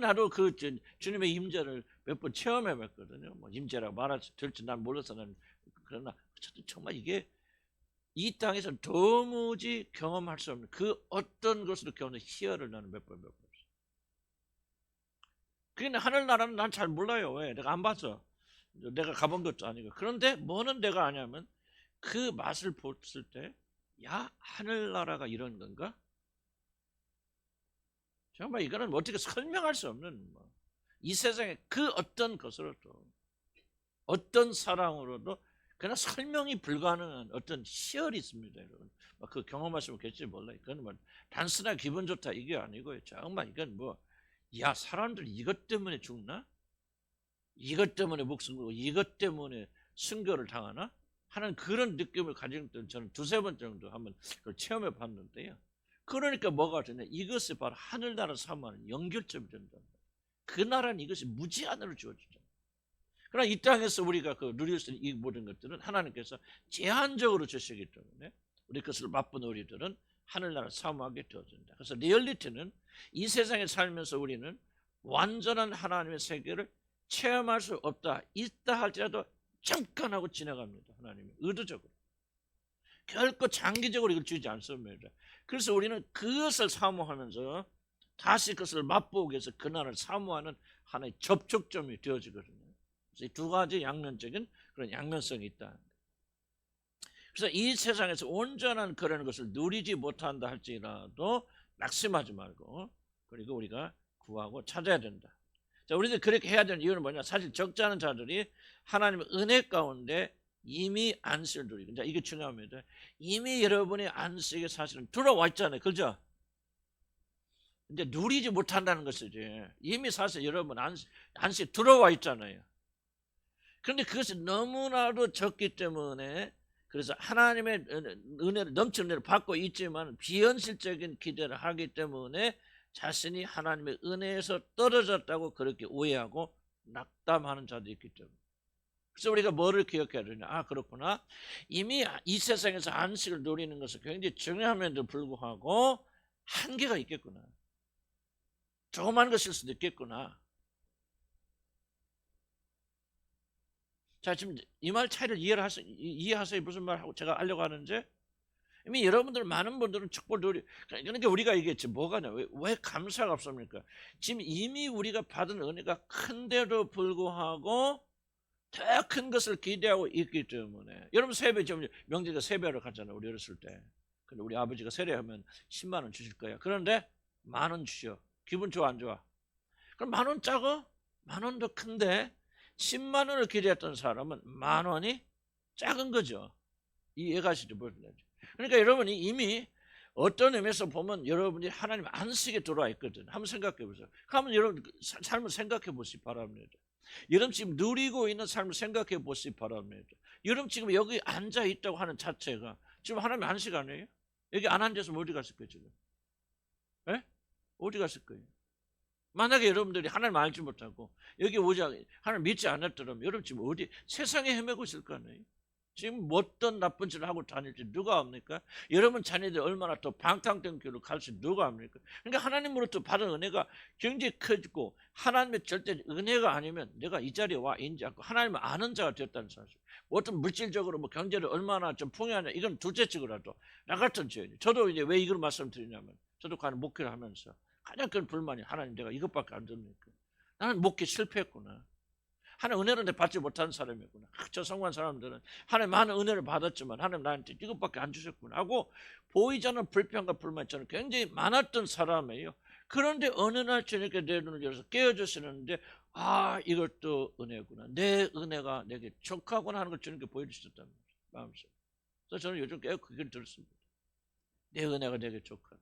나도 그 주님의 임재를 몇 번 체험해 봤거든요. 뭐 임재라고 될지 난 몰라서 난, 그러나 정말 이게 이 땅에서 도무지 경험할 수 없는 그 어떤 것으로 겪는 희열을 나는 몇 번 겪었어요. 그게 하늘나라는 난 잘 몰라요. 왜? 내가 안 봤어. 내가 가본 것도 아니고. 그런데 뭐는 내가 아냐면 그 맛을 봤을 때, 야, 하늘나라가 이런 건가? 정말 이거는 어떻게 설명할 수 없는, 이 세상에 그 어떤 것으로도, 어떤 사랑으로도 그냥 설명이 불가능한 어떤 희열이 있습니다, 여러분. 그 경험하시면 계실지 몰라요. 그건 뭐 단순하게 기분 좋다 이게 아니고요. 정말 이건 야, 사람들 이것 때문에 죽나? 이것 때문에 목숨 걸고 이것 때문에 순교를 당하나? 하는 그런 느낌을 가진 저는 두세 번 정도 한번 그걸 체험해 봤는데요. 그러니까 뭐가 되냐? 이것이 바로 하늘나라 사모하는 연결점이 된다. 그 나라는 이것이 무제한으로 주어지죠. 그러나 이 땅에서 우리가 누릴 수 있는 이 모든 것들은 하나님께서 제한적으로 주시기 때문에 우리 것을 맛본 우리들은 하늘나라 사모하게 되어진다. 그래서 리얼리티는 이 세상에 살면서 우리는 완전한 하나님의 세계를 체험할 수 없다. 있다 할지라도 잠깐 하고 지나갑니다. 하나님이 의도적으로. 결코 장기적으로 이걸 주지 않습니다. 그래서 우리는 그것을 사모하면서 다시 그것을 맛보기 위해서 그 나라를 사모하는 하나의 접촉점이 되어지거든요. 그래서 이 두 가지 양면적인 그런 양면성이 있다. 그래서 이 세상에서 온전한 그런 것을 누리지 못한다 할지라도 낙심하지 말고, 그리고 우리가 구하고 찾아야 된다. 자, 우리들 그렇게 해야 되는 이유는 뭐냐? 사실 적지 않은 자들이 하나님의 은혜 가운데 이미 안식을 누리고, 자, 이게 중요합니다. 이미 여러분의 안식에 사실은 들어와 있잖아요. 그죠? 근데 누리지 못한다는 것이지. 이미 사실 여러분 안식에 들어와 있잖아요. 그런데 그것이 너무나도 적기 때문에, 그래서 하나님의 은혜를, 넘치는 은혜를 받고 있지만 비현실적인 기대를 하기 때문에 자신이 하나님의 은혜에서 떨어졌다고 그렇게 오해하고 낙담하는 자도 있기 때문에. 그래서 우리가 뭐를 기억해야 되냐? 그렇구나. 이미 이 세상에서 안식을 누리는 것은 굉장히 중요함에도 불구하고 한계가 있겠구나. 조그만 것일 수도 있겠구나. 자, 지금 이 말 차이를 이해하세요? 무슨 말 하고 제가 하려고 하는지. 이미 여러분들 많은 분들은 축복을 누리. 그러니까 우리가 얘기했지, 뭐가냐? 왜 감사가 없습니까? 지금 이미 우리가 받은 은혜가 큰데도 불구하고 더 큰 것을 기대하고 있기 때문에. 여러분 세배, 지금 명절에 세배하러 갔잖아요, 우리 어렸을 때. 근데 우리 아버지가 세례하면 10만 원 주실 거야. 그런데 10,000원 주셔. 기분 좋아, 안 좋아? 그럼 10,000원 작아? 10,000원도 큰데 10만 원을 기대했던 사람은 10,000원이 작은 거죠. 이해가시죠? 그러니까 여러분이 이미 어떤 의미에서 보면 여러분이 하나님 안식에 들어와 있거든. 한번 생각해 보세요. 한번 여러분 삶을 생각해 보시기 바랍니다. 여러분 지금 누리고 있는 삶을 생각해 보시기 바랍니다. 여러분 지금 여기 앉아 있다고 하는 자체가 지금 하나님 안식 아니에요? 여기 안 앉아서 어디 갔을 거예요 지금? 예? 어디 갔을 거예요? 만약에 여러분들이 하나님 알지 못하고 여기 오지 하나님 믿지 않았더라면 여러분 지금 어디 세상에 헤매고 있을 거 아니에요? 지금 어떤 나쁜 짓을 하고 다닐지 누가 압니까? 여러분 자녀들이 얼마나 또 방탕된 길로 갈지 누가 압니까? 그러니까 하나님으로부터 받은 은혜가 굉장히 크고 하나님의 절대 은혜가 아니면 내가 이 자리에 와 있지 않고 하나님을 아는 자가 되었다는 사실. 어떤 물질적으로 뭐 경제를 얼마나 좀 풍요하냐 이건 둘째치고라도 나 같은 죄인. 저도 이제 왜 이걸 말씀드리냐면 저도 가는 목회를 하면서 가장 큰 불만이 하나님 내가 이것밖에 안 됩니까? 나는 목회 실패했구나. 하나님 은혜를 받지 못한 사람이구나. 저 성공한 사람들은 하나님 많은 은혜를 받았지만 하나님 나한테 이것밖에 안 주셨구나 하고 보이지 않는 불평과 불만이 저는 굉장히 많았던 사람이에요. 그런데 어느 날 주님께 내 눈을 열어서 깨워주시는데 이것도 은혜구나. 내 은혜가 내게 족하구나 하는 걸 주님께 보여주셨단 말이에요. 마음속에. 그래서 저는 요즘 깨어 그 길을 들었습니다. 내 은혜가 내게 족하다.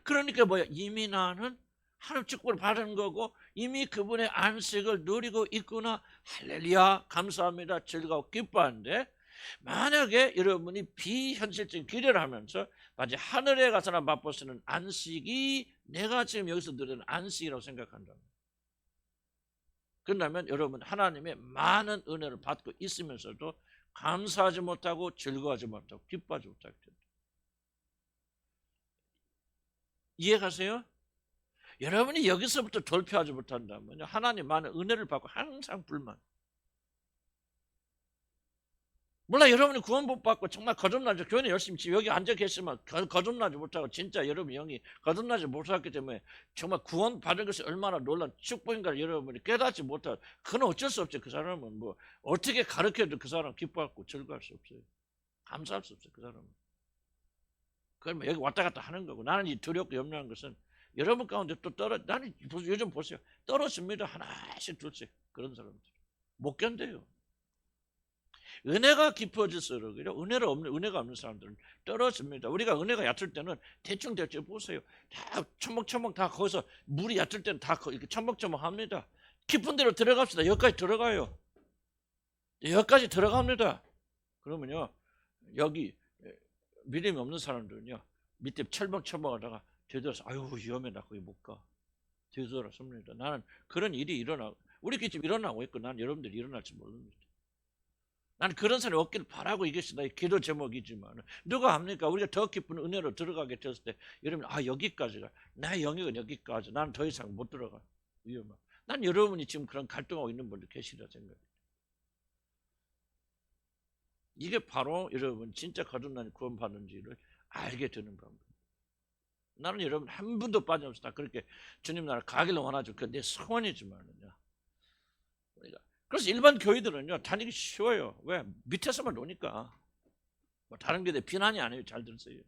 그러니까 뭐야? 이미 나는 하나님 축복을 받은 거고 이미 그분의 안식을 누리고 있구나. 할렐루야 감사합니다. 즐거워 기뻐하는데 만약에 여러분이 비현실적인 기대를 하면서 마치 하늘에 가서나 맛보시는 안식이 내가 지금 여기서 누리는 안식이라고 생각한다면 그렇다면 여러분 하나님의 많은 은혜를 받고 있으면서도 감사하지 못하고 즐거워하지 못하고 기뻐하지 못하게 됩니다. 이해가세요? 여러분이 여기서부터 돌파하지 못한다면 하나님 많은 은혜를 받고 항상 불만. 몰라 여러분이 구원 못 받고 정말 거듭나지 교회에 열심히 여기 앉아 계시면 거듭나지 못하고 진짜 여러분 영이 거듭나지 못했기 때문에 정말 구원 받은 것이 얼마나 놀라운 축복인가를 여러분이 깨닫지 못하고 그건 어쩔 수 없죠. 그 사람은 뭐 어떻게 가르쳐도 그 사람 기뻐하고 즐거워할 수 없어요. 감사할 수 없어요. 그 사람은. 그러면 여기 왔다 갔다 하는 거고 나는 이 두렵고 염려한 것은 여러분 가운데 또 나는 요즘 보세요. 떨어집니다. 하나씩 둘씩 그런 사람들. 못 견뎌요. 은혜가 깊어질수록 은혜가 없는 사람들은 떨어집니다. 우리가 은혜가 얕을 때는 대충 보세요. 다 첨벙첨벙 다 거기서 물이 얕을 때는 다 이렇게 첨벙첨벙합니다. 깊은 데로 들어갑시다. 여기까지 들어가요. 여기까지 들어갑니다. 그러면요 여기 믿음이 없는 사람들은요 밑에 철벙철벙하다가 되돌아서 아유 위험해 나 거기 못 가. 되돌아섭니다. 나는 그런 일이 우리 지금 일어나고 있고 난 여러분들이 일어날지 모릅니다. 나는 그런 사람이 없기를 바라고 이것이 나의 기도 제목이지만 누가 합니까? 우리가 더 깊은 은혜로 들어가게 됐을 때 여러분 여기까지가 나의 영역은 여기까지 나는 더 이상 못 들어가. 위험해. 난 여러분이 지금 그런 갈등하고 있는 분들 계시리라 생각해요. 이게 바로 여러분 진짜 거듭난 구원받는지를 알게 되는 방법. 나는 여러분 한 분도 빠짐없이 다 그렇게 주님 나라 가기를 원하죠. 그게 내 소원이지만은요. 그래서 일반 교회들은요 다니기 쉬워요. 왜? 밑에서만 노니까. 뭐 다른 교회 비난이 아니에요. 잘 들으세요.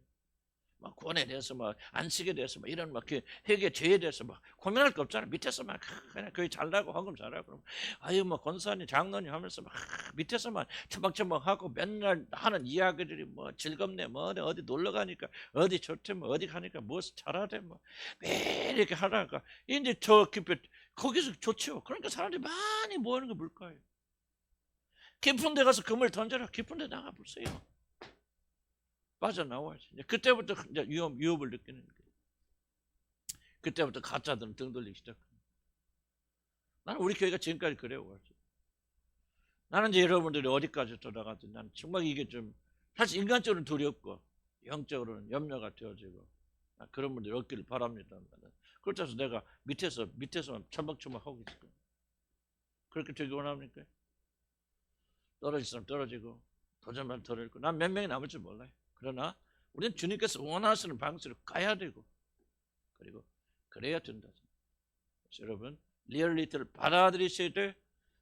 막 구원에 대해서 막 안식에 대해서 막 이런 막 회개 죄에 대해서 막 고민할 거 없잖아요. 밑에서만 그냥 교회 잘나고 헌금 잘하고 그러면 아유 뭐 권사님 장로님 하면서 막 밑에서만 첨벙첨벙하고 맨날 하는 이야기들이 뭐 즐겁네 뭐 어디 놀러 가니까 어디 좋대 뭐 어디 가니까 무엇을 잘하대 뭐 매일 이렇게 하다가 이제 저 깊이 거기서 좋죠. 그러니까 사람들이 많이 모이는 게 뭘까요? 깊은 데 가서 그물 던져라. 깊은 데 나가 보세요. 빠져나와야지. 그때부터 이제 위협을 느끼는 거예요. 그때부터 가짜들은 등 돌리기 시작합니다. 나는 우리 교회가 지금까지 그래요. 나는 이제 여러분들이 어디까지 돌아가든 나는 정말 이게 좀 사실 인간적으로는 두렵고 영적으로는 염려가 되어지고 그런 분들이 없기를 바랍니다. 그렇다고 해서 내가 밑에서만 첨벙첨벙하고 있을 거예요. 그렇게 되기 원합니까? 떨어질 사람 떨어지고 도전만 덜 읽고 난 몇 명이 남을지 몰라요. 그러나 우리는 주님께서 원하시는 방식으로 가야 되고 그리고 그래야 된다. 그래서 여러분 리얼리티를 받아들이셔야 돼.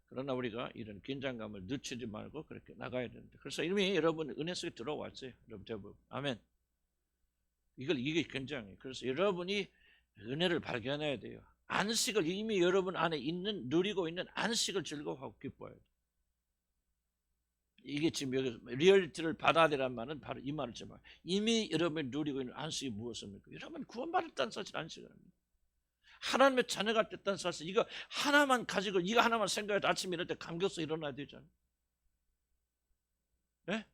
그러나 우리가 이런 긴장감을 늦추지 말고 그렇게 나가야 된다. 그래서 이미 여러분 은혜 속에 들어왔어요. 여러분 대부분. 아멘. 이게 굉장해요. 그래서 여러분이 은혜를 발견해야 돼요. 안식을 이미 여러분 안에 누리고 있는 안식을 즐거워하고 기뻐해야 돼요. 이게 지금 여기 리얼리티를 받아들이란 말은 바로 이 말을 좀 이미 여러분이 누리고 있는 안식이 무엇입니까? 여러분 구원받았다는 사실 안식을 합니다. 하나님의 자녀가 됐다는 사실, 이거 하나만 가지고 이거 하나만 생각해도 아침에 일어날 때 감격서 일어나야 되잖아요. 네?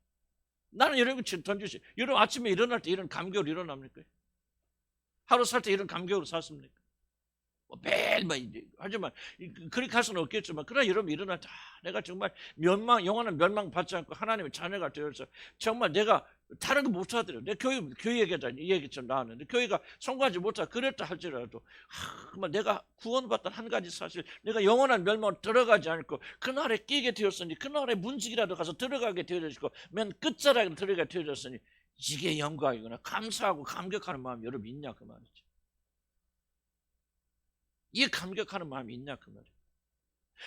나는 이런 거 던지시. 여러분 아침에 일어날 때 이런 감격으로 일어납니까? 하루 살 때 이런 감격으로 샀습니까? 매일 하지만 그렇게 할 수는 없겠지만, 그러나 여러분 일어날 때 내가 정말 영원한 멸망 받지 않고 하나님의 자녀가 되어서 정말 내가 다른 거 못하더라도 내 교회 얘기했잖아. 나왔는데 교회가 성공하지 못하 그랬다 할지라도 정말 내가 구원받던 한 가지 사실, 내가 영원한 멸망을 들어가지 않고 그날에 끼게 되었으니, 그날에 문직이라도 가서 들어가게 되어졌고 맨 끝자락에 들어가게 되어졌으니 이게 영광이구나. 감사하고 감격하는 마음이 여러분 있냐 그 말이죠. 이게 감격하는 마음이 있냐 그 말이에요.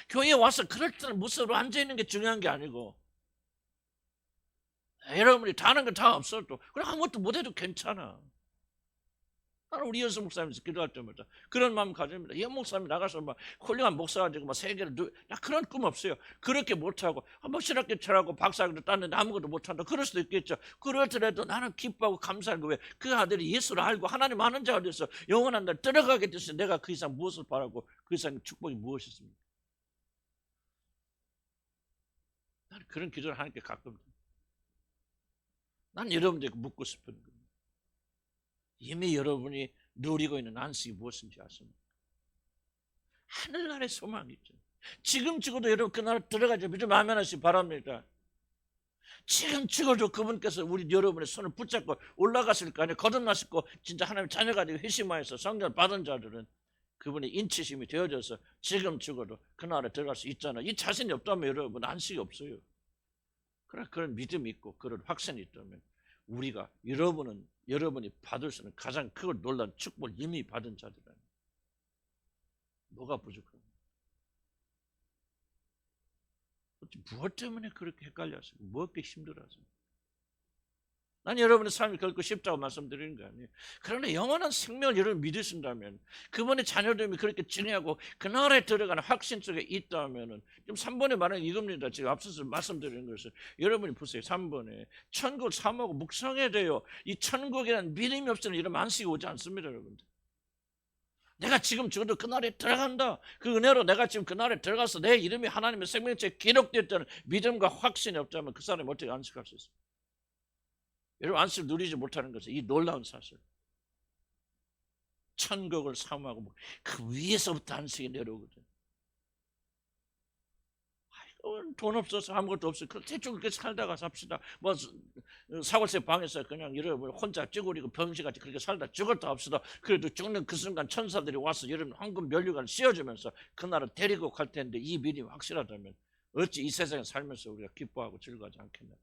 교회에 와서 그럴 때는 무서로 앉아있는 게 중요한 게 아니고, 여러분이 다 하는 건 다 없어도 그럼 아무것도 못해도 괜찮아. 나는 우리 연수 목사님께서 기도할 때마다 그런 마음 가집니다. 연 목사님 나가서 막 훌륭한 목사가 되고 막 세계를 나 그런 꿈 없어요. 그렇게 못하고 뭐 신학교 철하고 박사학위도 땄는데 아무것도 못한다 그럴 수도 있겠죠. 그렇더라도 나는 기뻐하고 감사하고, 왜 그 아들이 예수를 알고 하나님 아는 자가 돼서 영원한 날 들어가게 됐으니 내가 그 이상 무엇을 바라고 그 이상 축복이 무엇이 있습니까? 나는 그런 기도를 하나님께 가끔, 난 여러분들에게 묻고 싶은 거예요. 이미 여러분이 누리고 있는 안식이 무엇인지 아십니까? 하늘나라의 소망이 있죠. 지금 죽어도 여러분 그 나라 들어가지 좀 아멘하시기 바랍니다. 지금 죽어도 그분께서 우리 여러분의 손을 붙잡고 올라가실 거 아니에요. 거듭나시고 진짜 하나님 자녀가 되고 회심하여서 성전을 받은 자들은 그분의 인치심이 되어져서 지금 죽어도 그 나라에 들어갈 수 있잖아요. 이 자신이 없다면 여러분 안식이 없어요. 그러나 그런 믿음이 있고 그런 확신이 있다면 우리가 여러분이 받을 수 있는 가장 크고 놀라운 축복을 이미 받은 자들은 뭐가 부족합니까? 무엇 때문에 그렇게 헷갈려서 무엇게 힘들어서? 난 여러분의 삶이 결코 쉽다고 말씀드리는 거 아니에요. 그러나 영원한 생명을 여러분 믿으신다면, 그분의 자녀됨이 그렇게 중요하고 그 나라에 들어가는 확신 속에 있다면, 지금 3번에 말하는 이겁니다. 지금 앞서서 말씀드리는 것은 여러분이 보세요. 3번에 천국을 사모하고 묵상해야 돼요. 이 천국이라는 믿음이 없으면 이런 안식이 오지 않습니다. 여러분들, 내가 지금 죽어도 그 나라에 들어간다, 그 은혜로 내가 지금 그 나라에 들어가서 내 이름이 하나님의 생명책에 기록되었다는 믿음과 확신이 없다면 그 사람이 어떻게 안식할 수 있어요? 여러분 안식을 누리지 못하는 것은 이 놀라운 사실. 천국을 사모하고 그 위에서부터 안식이 내려오거든. 돈 없어서 아무것도 없어. 대충 그렇게 살다가 삽시다. 뭐 사골세 방에서 그냥 여러분 혼자 찌그리고 병시같이 그렇게 살다 죽었다 합시다. 그래도 죽는 그 순간 천사들이 와서 여러분 황금 면류관을 씌워주면서 그 나라 데리고 갈 텐데, 이 믿음이 확실하다면 어찌 이 세상에 살면서 우리가 기뻐하고 즐거워하지 않겠나?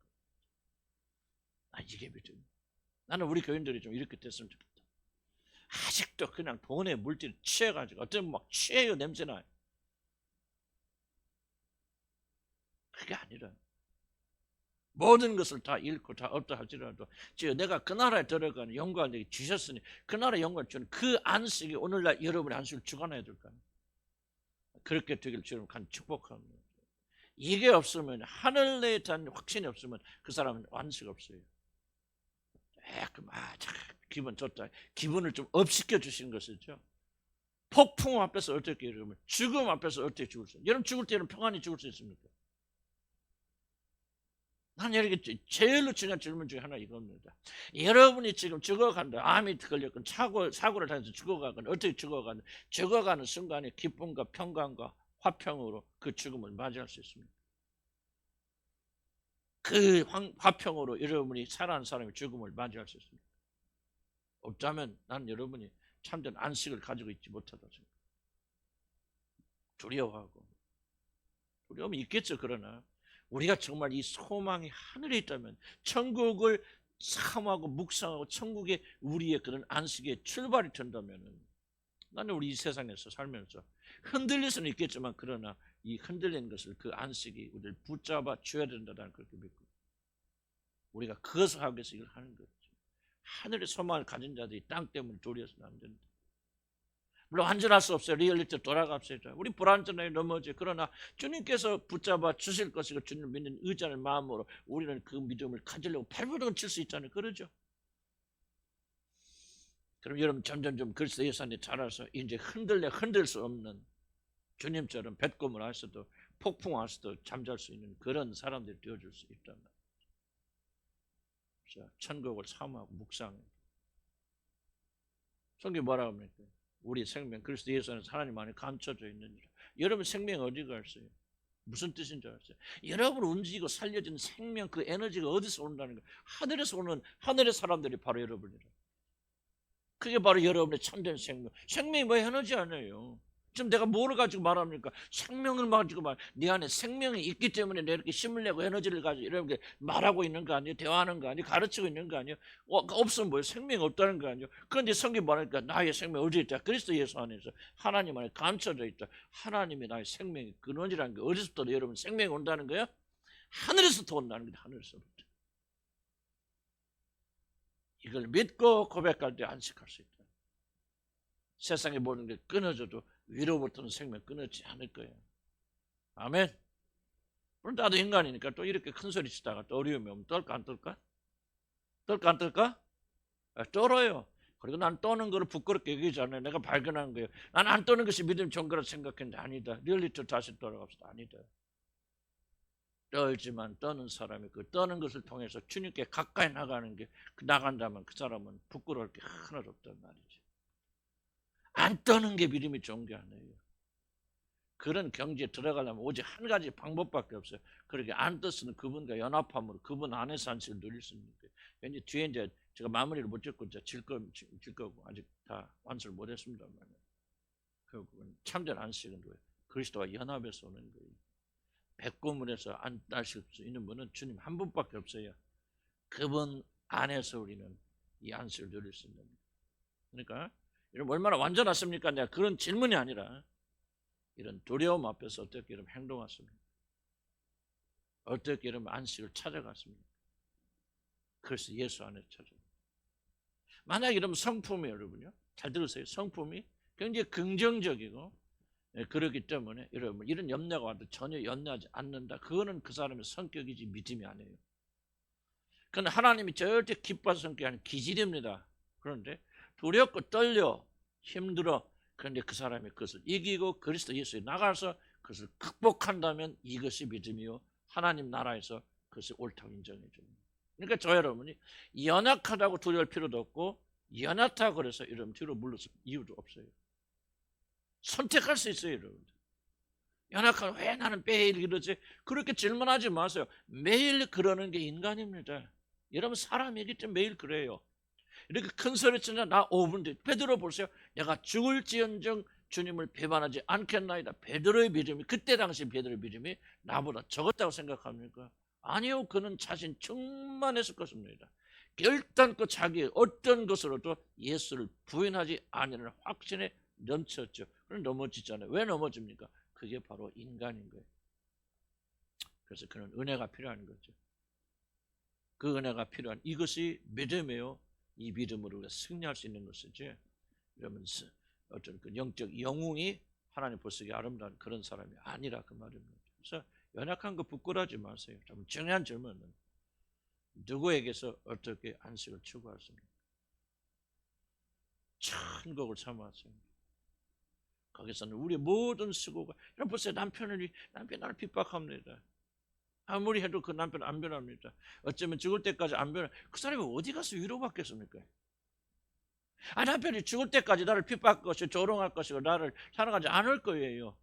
이게 믿음. 나는 우리 교인들이 좀 이렇게 됐으면 좋겠다. 아직도 그냥 돈에 물질에 취해가지고, 어쩌면 막 취해요. 냄새나요. 그게 아니라 모든 것을 다 잃고 다 없다 할지라도 내가 그 나라에 들어가는 영광을 내게 주셨으니 그 나라의 영광을 주는 그 안식이 오늘날 여러분의 안식을 주관해야 될 거 아니에요. 그렇게 되길 주님 간 축복합니다. 이게 없으면, 하늘에 대한 확신이 없으면 그 사람은 안식 없어요. 기분 좋다. 기분을 좀 업시켜 주시는 것이죠. 폭풍 앞에서 어떻게, 여러분 죽음 앞에서 어떻게 죽을 수 있어요? 여러분 죽을 때는 평안히 죽을 수 있습니까? 난 여러분께 제일로 중요한 질문 중에 하나 이겁니다. 여러분이 지금 죽어간다, 암이 걸렸건 사고를 당해서 죽어가건 어떻게 죽어가는 순간에 기쁨과 평강과 화평으로 그 죽음을 맞이할 수 있습니다. 그 화평으로 여러분이 살아난 사람의 죽음을 맞이할 수 있습니다. 없다면 난 여러분이 참된 안식을 가지고 있지 못하다 생각합니다. 두려움이 있겠죠. 그러나 우리가 정말 이 소망이 하늘에 있다면, 천국을 사모하고 묵상하고 천국에 우리의 그런 안식의 출발이 된다면, 나는 우리 이 세상에서 살면서 흔들릴 수는 있겠지만 그러나 이 흔들리는 것을, 그 안식이 우리를 붙잡아 줘야 된다는 그렇게 믿고, 우리가 그것을 하기 위해서 이걸 하는 거죠. 하늘의 소망을 가진 자들이 땅 때문에 두려워서는 안 된다. 물론 완전할 수 없어요. 리얼리티 돌아갑시다. 우리 불완전하게 넘어지. 그러나 주님께서 붙잡아 주실 것이고 주님을 믿는 의지하는 마음으로 우리는 그 믿음을 가지려고 발버둥 칠 수 있잖아요. 그러죠? 그럼 여러분 점점 좀 그리스도 예수 안에 자라서 이제 흔들 수 없는 주님처럼 뱃꿈을 할 수도 폭풍할 수도 잠잘 수 있는 그런 사람들이 되어줄 수 있단 말이에요. 자, 천국을 사모하고 묵상해요. 성경이 뭐라고 합니까? 우리 생명 그리스도 예수 안에서 하나님 안에 감춰져 있느니라. 여러분 생명 어디 갔어요? 무슨 뜻인 줄 알았어요? 여러분 움직이고 살려지는 생명 그 에너지가 어디서 온다는 거예요? 하늘에서 오는 하늘의 사람들이 바로 여러분이라. 그게 바로 여러분의 참된 생명. 생명이 뭐 에너지 아니에요. 지금 내가 뭐를 가지고 말합니까? 생명을 가지고 네 안에 생명이 있기 때문에 내가 이렇게 힘을 내고 에너지를 가지고 이렇게 말하고 있는 거 아니에요? 대화하는 거 아니에요? 가르치고 있는 거 아니에요? 없으면 뭐예요? 생명이 없다는 거 아니에요? 그런데 성경이 말하니까 나의 생명이 어디 있다? 그리스도 예수 안에서 하나님 안에 감춰져 있다. 하나님이 나의 생명의 근원이라는 게 어디서부터 여러분 생명이 온다는 거예요? 하늘에서부터 온다는 거예요. 하늘에서부터. 이걸 믿고 고백할 때 안식할 수 있다. 세상의 모든 게 끊어져도 위로부터는 생명 끊어지지 않을 거예요. 아멘. 그런데 나도 인간이니까 또 이렇게 큰 소리 치다가 또 어려움이 오면 떨까 안 떨까? 떨까 안 떨까? 떨어요. 그리고 난 떠는 거를 부끄럽게 여기지 않아요. 내가 발견한 거예요. 난 안 떠는 것이 믿음 좋은 거라 생각했는데 아니다. 리얼리티 다시 돌아갑시다. 아니다. 떨지만 떠는 사람이 그 떠는 것을 통해서 주님께 가까이 나가는 게 나간다면 그 사람은 부끄러울 게 하나도 없단 말이지. 안 떠는 게 믿음이 좋은 게 아니에요. 그런 경지에 들어가려면 오직 한 가지 방법밖에 없어요. 그렇게 안 떴으면 그분과 연합함으로 그분 안에서 안식을 누릴 수 있는 거예요. 왠지 뒤에 이제 제가 마무리를 못 짓고 이제 질 거고 아직 다 완수를 못 했습니다만 결국은 참된 안식은 뭐예요? 그리스도와 연합해서 오는 거예요. 백고문에서 안식을 수 있는 분은 주님 한 분밖에 없어요. 그분 안에서 우리는 이 안식을 누릴 수 있는 거예요. 그러니까 여러분 얼마나 완전하십니까? 내가 그런 질문이 아니라 이런 두려움 앞에서 어떻게 여러분 행동하십니까? 어떻게 여러분 안식을 찾아갔습니까? 그래서 예수 안에 찾아갑니다. 만약 여러분 성품이 여러분요, 잘 들으세요. 성품이 굉장히 긍정적이고 그렇기 때문에 여러분 이런 염려가 와도 전혀 염려하지 않는다. 그거는 그 사람의 성격이지 믿음이 아니에요. 그건 하나님이 절대 기뻐하는 성격이 아닌 기질입니다. 그런데 두렵고 떨려 힘들어. 그런데 그 사람이 그것을 이기고 그리스도 예수에 나가서 그것을 극복한다면 이것이 믿음이요. 하나님 나라에서 그것이 옳다고 인정해 줍니다. 그러니까 저 여러분이 연약하다고 두려울 필요도 없고 연약하다고 그래서 여러분 뒤로 물러설 이유도 없어요. 선택할 수 있어요, 여러분. 연약한 왜 나는 매일 이러지? 그렇게 질문하지 마세요. 매일 그러는 게 인간입니다. 여러분 사람이기 때문에 매일 그래요. 이렇게 큰 소리 치냐 나 5분 뒤 베드로 보세요. 내가 죽을지언정 주님을 배반하지 않겠나이다. 베드로의 믿음이 그때 당시 베드로의 믿음이 나보다 적었다고 생각합니까? 아니요. 그는 자신 충만했을 것입니다. 결단코 자기의 어떤 것으로도 예수를 부인하지 않으려는 확신에 넘쳤죠. 그럼 넘어지잖아요. 왜 넘어집니까? 그게 바로 인간인 거예요. 그래서 그는 은혜가 필요한 거죠. 그 은혜가 필요한 이것이 믿음이에요. 이 믿음으로 우리가 승리할 수 있는 것이지. 여러분 어떤 그 영적 영웅이 하나님 보시기에 아름다운 그런 사람이 아니라 그 말입니다. 그래서 연약한 거 부끄러워하지 마세요. 좀 중요한 질문은 누구에게서 어떻게 안식을 추구하십니까? 천국을 사모하세요. 거기서는 우리 모든 수고가 여러분 보세요. 남편이 나를 핍박합니다. 아무리 해도 그 남편 안 변합니다. 어쩌면 죽을 때까지 안 변해. 그 사람이 어디 가서 위로받겠습니까? 남편이 죽을 때까지 나를 핍박할 것이고 조롱할 것이고 나를 사랑하지 않을 거예요.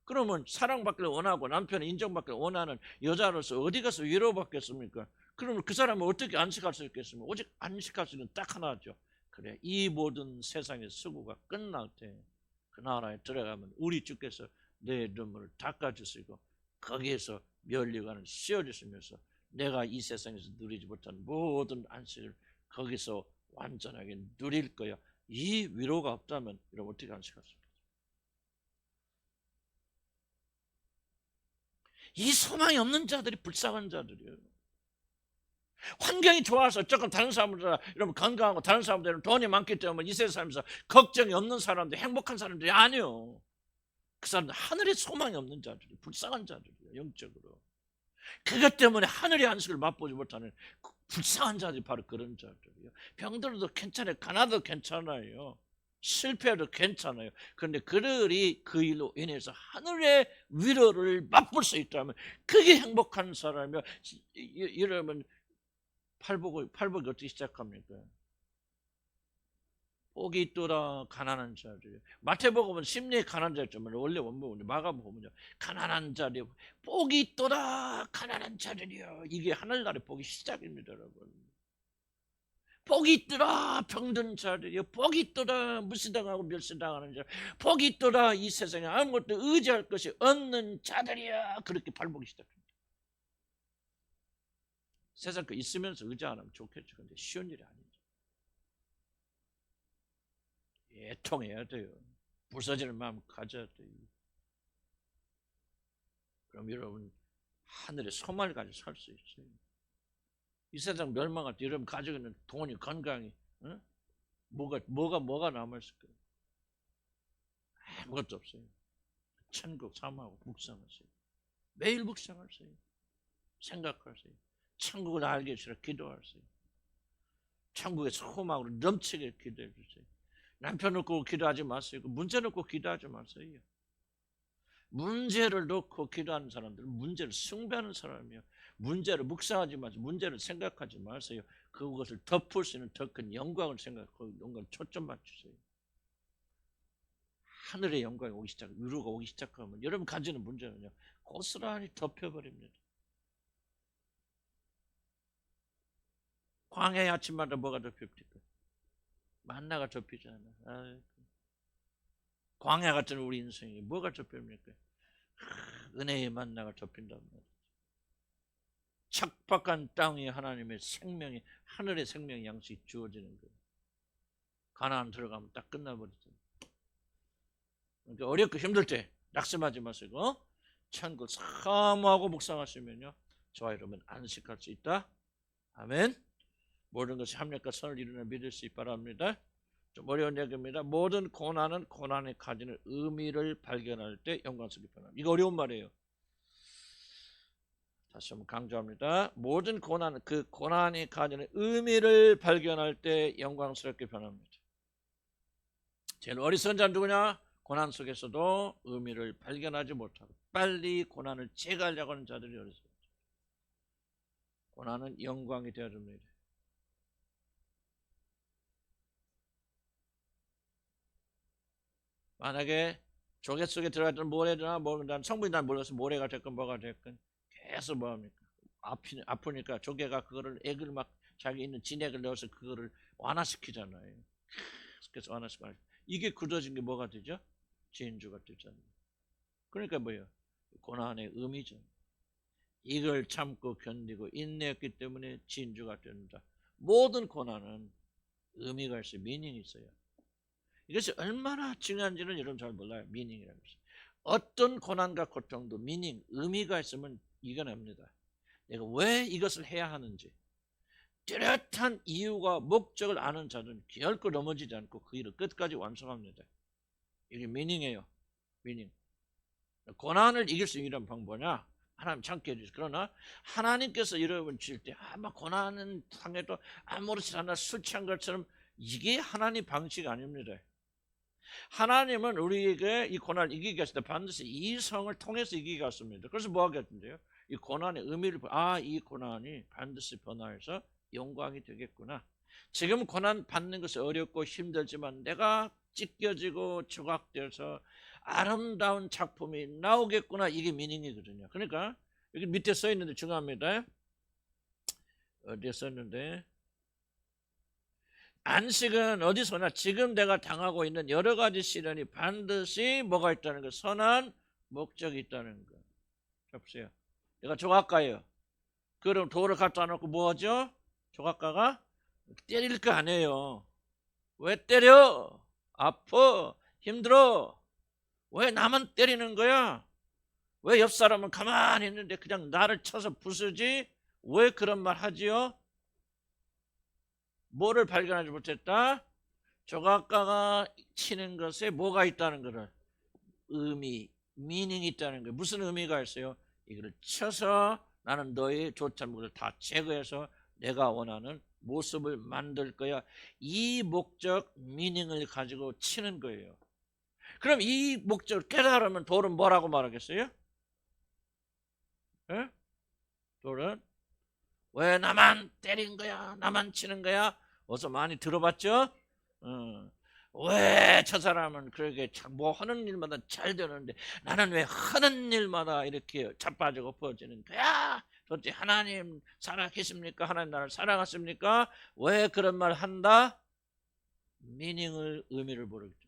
그러면 사랑받기를 원하고 남편이 인정받기를 원하는 여자로서 어디 가서 위로받겠습니까? 그러면 그 사람은 어떻게 안식할 수 있겠습니까? 오직 안식할 수 있는 딱 하나죠. 그래, 이 모든 세상의 수고가 끝날 때 그 나라에 들어가면 우리 주께서 내 눈물을 닦아주시고 거기에서 면류관을 씌워주시면서 내가 이 세상에서 누리지 못한 모든 안식을 거기서 완전하게 누릴 거야. 이 위로가 없다면 여러분 어떻게 안식하십니까? 이 소망이 없는 자들이 불쌍한 자들이에요. 환경이 좋아서 조금 다른 사람보다 여러분 건강하고 다른 사람들은 돈이 많기 때문에 이 세상 살면서 걱정이 없는 사람들, 행복한 사람들이 아니요. 그 사람들 하늘에 소망이 없는 자들이, 불쌍한 자들이에요. 영적으로. 그것 때문에 하늘의 안식을 맛보지 못하는 불쌍한 자들이 바로 그런 자들이에요. 병들어도 괜찮아요. 가나도 괜찮아요. 실패해도 괜찮아요. 그런데 그들이 그 일로 인해서 하늘의 위로를 맛볼 수 있다면 그게 행복한 사람이요. 여러분 팔복이 어떻게 시작합니까? 복이 있더라 가난한 자들. 마태복음은 심리에 가난한 자였지만 원래 원문은 마가복음은요 가난한 자리, 복이 있더라 가난한 자들이요. 이게 하늘나라의 복이 시작입니다, 여러분. 복이 있더라 병든 자들이요. 복이 있더라 무시당하고 멸시당하는 자. 복이 있더라 이 세상에 아무것도 의지할 것이 없는 자들이야. 그렇게 발복이 시작합니다. 세상 거 있으면서 의지 안 하면 좋겠죠. 근데 쉬운 일이 아니죠. 애통해야 돼요. 부서지는 마음 가져야 돼요. 그럼 여러분 하늘의 소망을 가지고 살 수 있어요. 이 세상 멸망할 때 여러분 가지고 있는 돈이, 건강이 뭐가 남아있을까요? 아무것도 없어요. 천국 사모하고 묵상하세요. 매일 묵상하세요. 생각하세요. 천국을 알기 위해서 기도하세요. 천국의 소망으로 넘치게 기도해 주세요. 남편 놓고 기도하지 마세요. 문제 놓고 기도하지 마세요. 문제를 놓고 기도하는 사람들은 문제를 숭배하는 사람이에요. 문제를 묵상하지 마세요. 문제를 생각하지 마세요. 그것을 덮을 수 있는 더 큰 영광을 생각하고 영광을 초점 맞추세요. 하늘의 영광이 오기 시작, 위로가 오기 시작하면 여러분 가지는 문제는요 고스란히 덮여버립니다. 광야의 아침마다 뭐가 덮입니까? 만나가 덮이잖아. 광야 같은 우리 인생이 뭐가 덮입니까? 은혜의 만나가 덮인단 말이죠. 척박한 땅에 하나님의 생명이, 하늘의 생명 양식이 주어지는 거예요. 가나안 들어가면 딱 끝나버리죠. 그러니까 어렵고 힘들 때 낙심하지 마시고 천국 사모하고 묵상하시면요 저와 여러분 안식할 수 있다. 아멘. 모든 것이 합력과 선을 이루는 믿을 수 있기 바랍니다. 좀 어려운 얘기입니다. 모든 고난은 고난에 가지는 의미를 발견할 때 영광스럽게 변합니다. 이거 어려운 말이에요. 다시 한번 강조합니다. 모든 고난은 그 고난이 가지는 의미를 발견할 때 영광스럽게 변합니다. 제일 어리석은 자는 누구냐? 고난 속에서도 의미를 발견하지 못하고 빨리 고난을 제거하려고 하는 자들이 어리석은 자. 고난은 영광이 되어줍니다. 만약에 조개 속에 들어갔던 모래나 성분이 난 몰라서 모래가 됐건 뭐가 됐건 계속 뭐합니까? 아프니까 조개가 그거를 액을 막 자기 있는 진액을 넣어서 그거를 완화시키잖아요. 그래서 완화시키고 이게 굳어진 게 뭐가 되죠? 진주가 되잖아요. 그러니까 뭐예요? 고난의 의미죠. 이걸 참고 견디고 인내했기 때문에 진주가 된다. 모든 고난은 의미가 있어요. 미닝이 있어요. 이것이 얼마나 중요한지는 여러분 잘 몰라요. 미닝이라는 것이. 어떤 고난과 고통도 미닝, 의미가 있으면 이겨냅니다. 내가 왜 이것을 해야 하는지 뚜렷한 이유가 목적을 아는 자는 결코 넘어지지 않고 그 일을 끝까지 완성합니다. 이게 미닝이에요. 미닝. 고난을 이길 수 있는 방법이냐? 하나님 참게 해주세요. 그러나 하나님께서 여러분 줄 때 아마 고난은 당해도 아무렇지 않아 술 취한 것처럼 이게 하나님 방식 아닙니다. 하나님은 우리에게 이 고난을 이기게 하실 때 반드시 이 성을 통해서 이기게 하십니다. 그래서 뭐 하겠는데요? 이 고난의 의미를 이 고난이 반드시 변화해서 영광이 되겠구나. 지금 고난 받는 것이 어렵고 힘들지만 내가 찢겨지고 조각되어서 아름다운 작품이 나오겠구나. 이게 미닝이거든요. 그러니까 여기 밑에 써 있는데 중요합니다. 어디에 썼는데 안식은 어디서나 지금 내가 당하고 있는 여러 가지 시련이 반드시 뭐가 있다는 거, 선한 목적이 있다는 거. 자 보세요. 내가 조각가예요. 그럼 돌을 갖다 놓고 뭐 하죠? 조각가가 때릴 거 아니에요. 왜 때려? 아파, 힘들어. 왜 나만 때리는 거야? 왜 옆 사람은 가만히 있는데 그냥 나를 쳐서 부수지? 왜 그런 말 하지요? 뭐를 발견하지 못했다? 조각가가 치는 것에 뭐가 있다는 것을, 의미, 미닝이 있다는 거예요. 무슨 의미가 있어요? 이거를 쳐서 나는 너의 좋다는 것을 다 제거해서 내가 원하는 모습을 만들 거야. 이 목적, 미닝을 가지고 치는 거예요. 그럼 이 목적을 깨달으면 돌은 뭐라고 말하겠어요? 예? 돌은 왜 나만 때린 거야? 나만 치는 거야? 어서 많이 들어봤죠? 왜 저 사람은 그렇게 뭐 하는 일마다 잘 되는데 나는 왜 하는 일마다 이렇게 자빠지고 엎어지는 거야? 도대체 하나님 살아계십니까? 하나님 나를 사랑하십니까? 왜 그런 말 한다? 미닝을, 의미를 모르겠죠.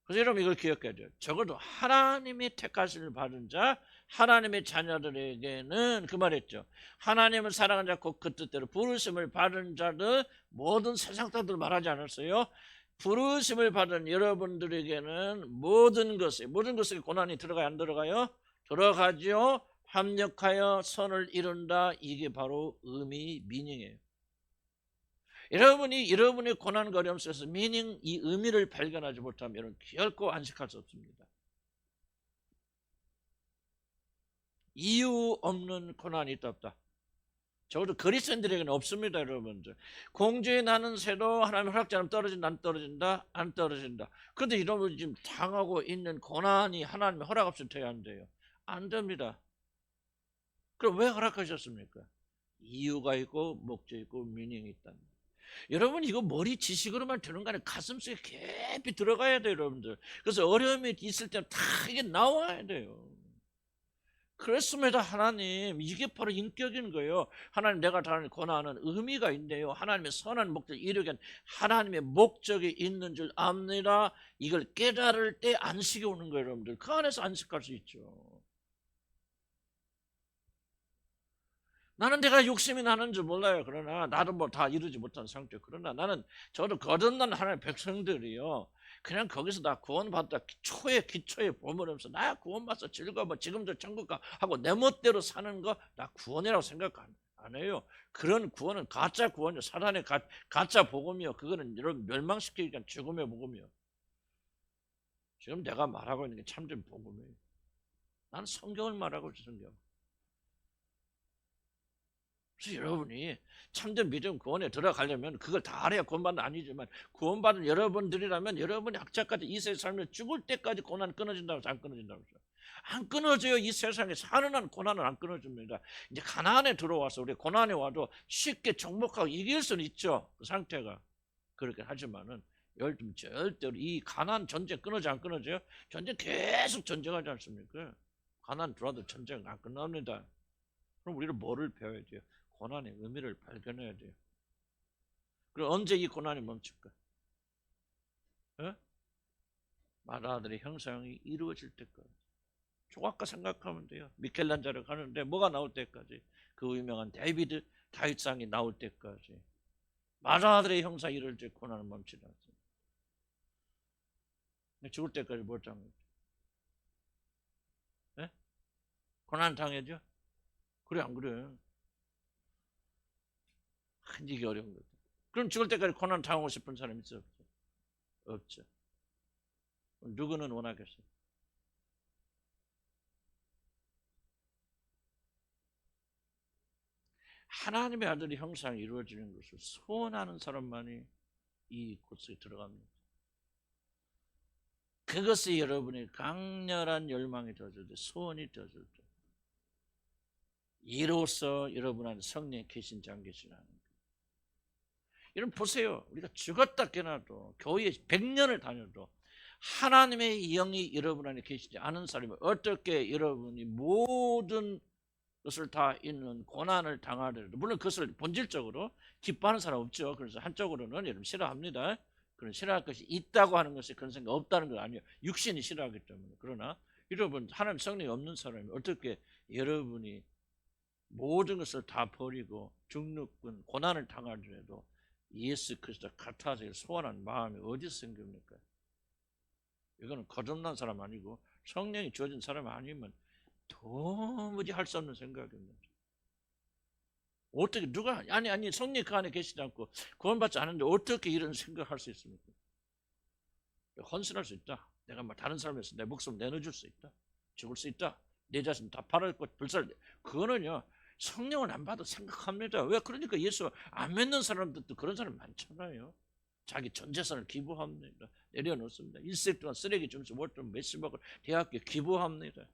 그래서 여러분 이걸 기억해야 돼요. 적어도 하나님이 택하심을 받은 자, 하나님의 자녀들에게는 그 말했죠. 하나님을 사랑하는 자, 곧 그 뜻대로 부르심을 받은 자들, 모든 세상 사람들 말하지 않았어요. 부르심을 받은 여러분들에게는 모든 것에 고난이 들어가요, 안 들어가요? 들어가죠. 합력하여 선을 이룬다. 이게 바로 의미, 미닝이에요. 여러분의 고난과 어려움 속에서 미닝, 이 의미를 발견하지 못하면 여러분 결코 안식할 수 없습니다. 이유 없는 고난이 있다 없다? 적어도 그리스도인들에게는 없습니다. 여러분들, 공중에 나는 새도 하나님 허락지 않으면 떨어진다, 안 떨어진다? 안 떨어진다. 그런데 여러분이 지금 당하고 있는 고난이 하나님의 허락 없이 돼야 안 돼요. 안 됩니다. 그럼 왜 허락하셨습니까? 이유가 있고 목적이 있고 미닝이 있다는 거예요. 여러분 이거 머리 지식으로만 되는 거 아니라 가슴속에 깊이 들어가야 돼요. 여러분들, 그래서 어려움이 있을 때 다 이게 나와야 돼요. 그렇습니다. 하나님, 이게 바로 인격인 거예요. 하나님, 내가 당하는 고난은 의미가 있네요. 하나님의 선한 목적을 이루기 위한 하나님의 목적이 있는 줄 압니다. 이걸 깨달을 때 안식이 오는 거예요. 여러분들, 그 안에서 안식할 수 있죠. 나는 내가 욕심이 나는 줄 몰라요. 그러나 나도 뭐 다 이루지 못한 상태. 그러나 나는, 저도 거듭난 하나님의 백성들이요, 그냥 거기서 나 구원받다 기초에 보물면서 나 구원받아서 즐거워 지금도 천국 가 하고 내 멋대로 사는 거 나 구원이라고 생각 안 해요. 그런 구원은 가짜 구원이요. 사단의 가짜 복음이요. 그거는 여러분 멸망시키기 위한 죽음의 복음이요. 지금 내가 말하고 있는 게 참된 복음이에요. 난 성경을 말하고 있어, 성경. 그래서 여러분이 참된 믿음 구원에 들어가려면 그걸 다 알아야 구원받는 아니지만, 구원받은 여러분들이라면 여러분이 학자까지 이 세상에 죽을 때까지 고난 끊어진다고 해서 안 끊어진다고 해서 안 끊어져요. 이 세상에 사는 한 고난은 안 끊어집니다. 이제 가나안에 들어와서 우리 고난에 와도 쉽게 정복하고 이길 수는 있죠. 그 상태가 그렇게 하지만은 절대로 이 가나안 전쟁 끊어져 안 끊어져요? 전쟁 계속 전쟁하지 않습니까? 가나안 들어와도 전쟁 안 끝납니다. 그럼 우리는 뭐를 배워야 돼요? 고난의 의미를 발견해야 돼요. 그럼 언제 이 고난이 멈출까? 어? 마라아들의 형상이 이루어질 때까지. 조각가 생각하면 돼요. 미켈란젤로 가는데 뭐가 나올 때까지, 그 유명한 다윗상이 나올 때까지, 마라아들의 형상이 이루어질 때 고난을 멈추지 않습니다. 죽을 때까지 뭘 당하죠? 네? 고난 당해죠? 그래 안 그래? 이게 어려운 거죠. 그럼 죽을 때까지 고난 당하고 싶은 사람이 있어 없죠? 없죠. 누구는 원하겠어요? 하나님의 아들의 형상이 이루어지는 것을 소원하는 사람만이 이 곳에 들어갑니다. 그것이 여러분의 강렬한 열망이 되어질 때, 소원이 되어질 때, 이로써 여러분 안에 성령이 계신지 안 계시냐는 거예요. 여러분 보세요. 우리가 죽었다 깨어나도 교회에 100년을 다녀도 하나님의 영이 여러분 안에 계시지 않은 사람이 어떻게 여러분이 모든 것을 다 있는 고난을 당하더라도, 물론 그것을 본질적으로 기뻐하는 사람 없죠. 그래서 한쪽으로는 여러분 싫어합니다. 그런 싫어할 것이 있다고 하는 것이 그런 생각 없다는 건 아니에요. 육신이 싫어하기 때문에. 그러나 여러분, 하나님 성령이 없는 사람이 어떻게 여러분이 모든 것을 다 버리고 중육군 고난을 당하더라도 예수 그리스도 같아서 소원한 마음이 어디서 생깁니까? 이거는 거듭난 사람 아니고 성령이 주어진 사람 아니면 도무지 할 수 없는 생각입니다. 어떻게 누가 아니 성령 그 안에 계시지 않고 구원받지 않은데 어떻게 이런 생각할 수 있습니까? 헌신할 수 있다. 내가 뭐 다른 사람에서 내 목숨 내놓을 수 있다. 죽을 수 있다. 내 자신 다 팔아먹고 불살. 그거는요 성령을 안 받아 생각합니다. 왜? 그러니까 예수 안 믿는 사람들도 그런 사람 많잖아요. 자기 전 재산을 기부합니다. 내려놓습니다. 일생 동안 쓰레기 주면서 월돈 몇십억을 대학교에 기부합니다.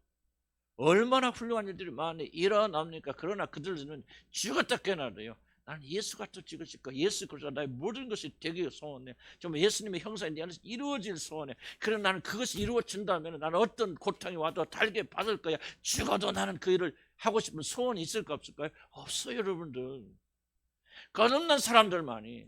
얼마나 훌륭한 일들이 많이 일어납니까? 그러나 그들은 죽었다 깨어나요. 나는 예수가 더 지고 싶고 예수 그리스도 나의 모든 것이 되기 소원해. 정말 예수님의 형상이 내 안에서 이루어질 소원해. 그러나 나는 그것이 이루어진다면 나는 어떤 고통이 와도 달게 받을 거야. 죽어도 나는 그 일을 하고 싶은 소원이 있을까 없을까요? 없어요, 여러분들. 거듭난 사람들만이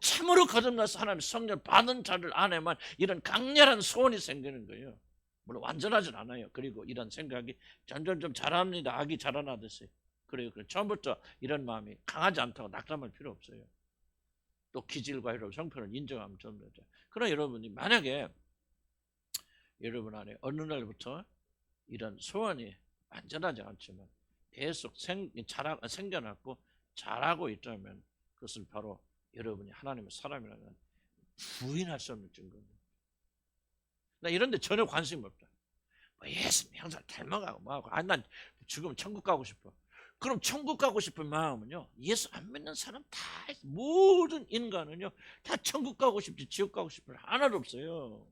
참으로 거듭나서 하나님의 성령 받은 자들 안에만 이런 강렬한 소원이 생기는 거예요. 물론 완전하진 않아요. 그리고 이런 생각이 점점 좀 자랍니다. 아기 자라나듯이. 그래요. 처음부터 이런 마음이 강하지 않다고 낙담할 필요 없어요. 또 기질과 여러분 형편을 인정하면 됩니다. 그러나 여러분이 만약에 여러분 안에 어느 날부터 이런 소원이 완전하지 않지만 계속 생겨났고 자라고 있다면 그것은 바로 여러분이 하나님의 사람이라는 부인할 수 없는 증거입니다. 나 이런 데 전혀 관심이 없다. 뭐 예수님 형상 닮아가고 뭐하고 난 죽으면 천국 가고 싶어. 그럼 천국 가고 싶은 마음은요 예수 안 믿는 사람 다 모든 인간은요 다 천국 가고 싶지 지옥 가고 싶은 하나도 없어요.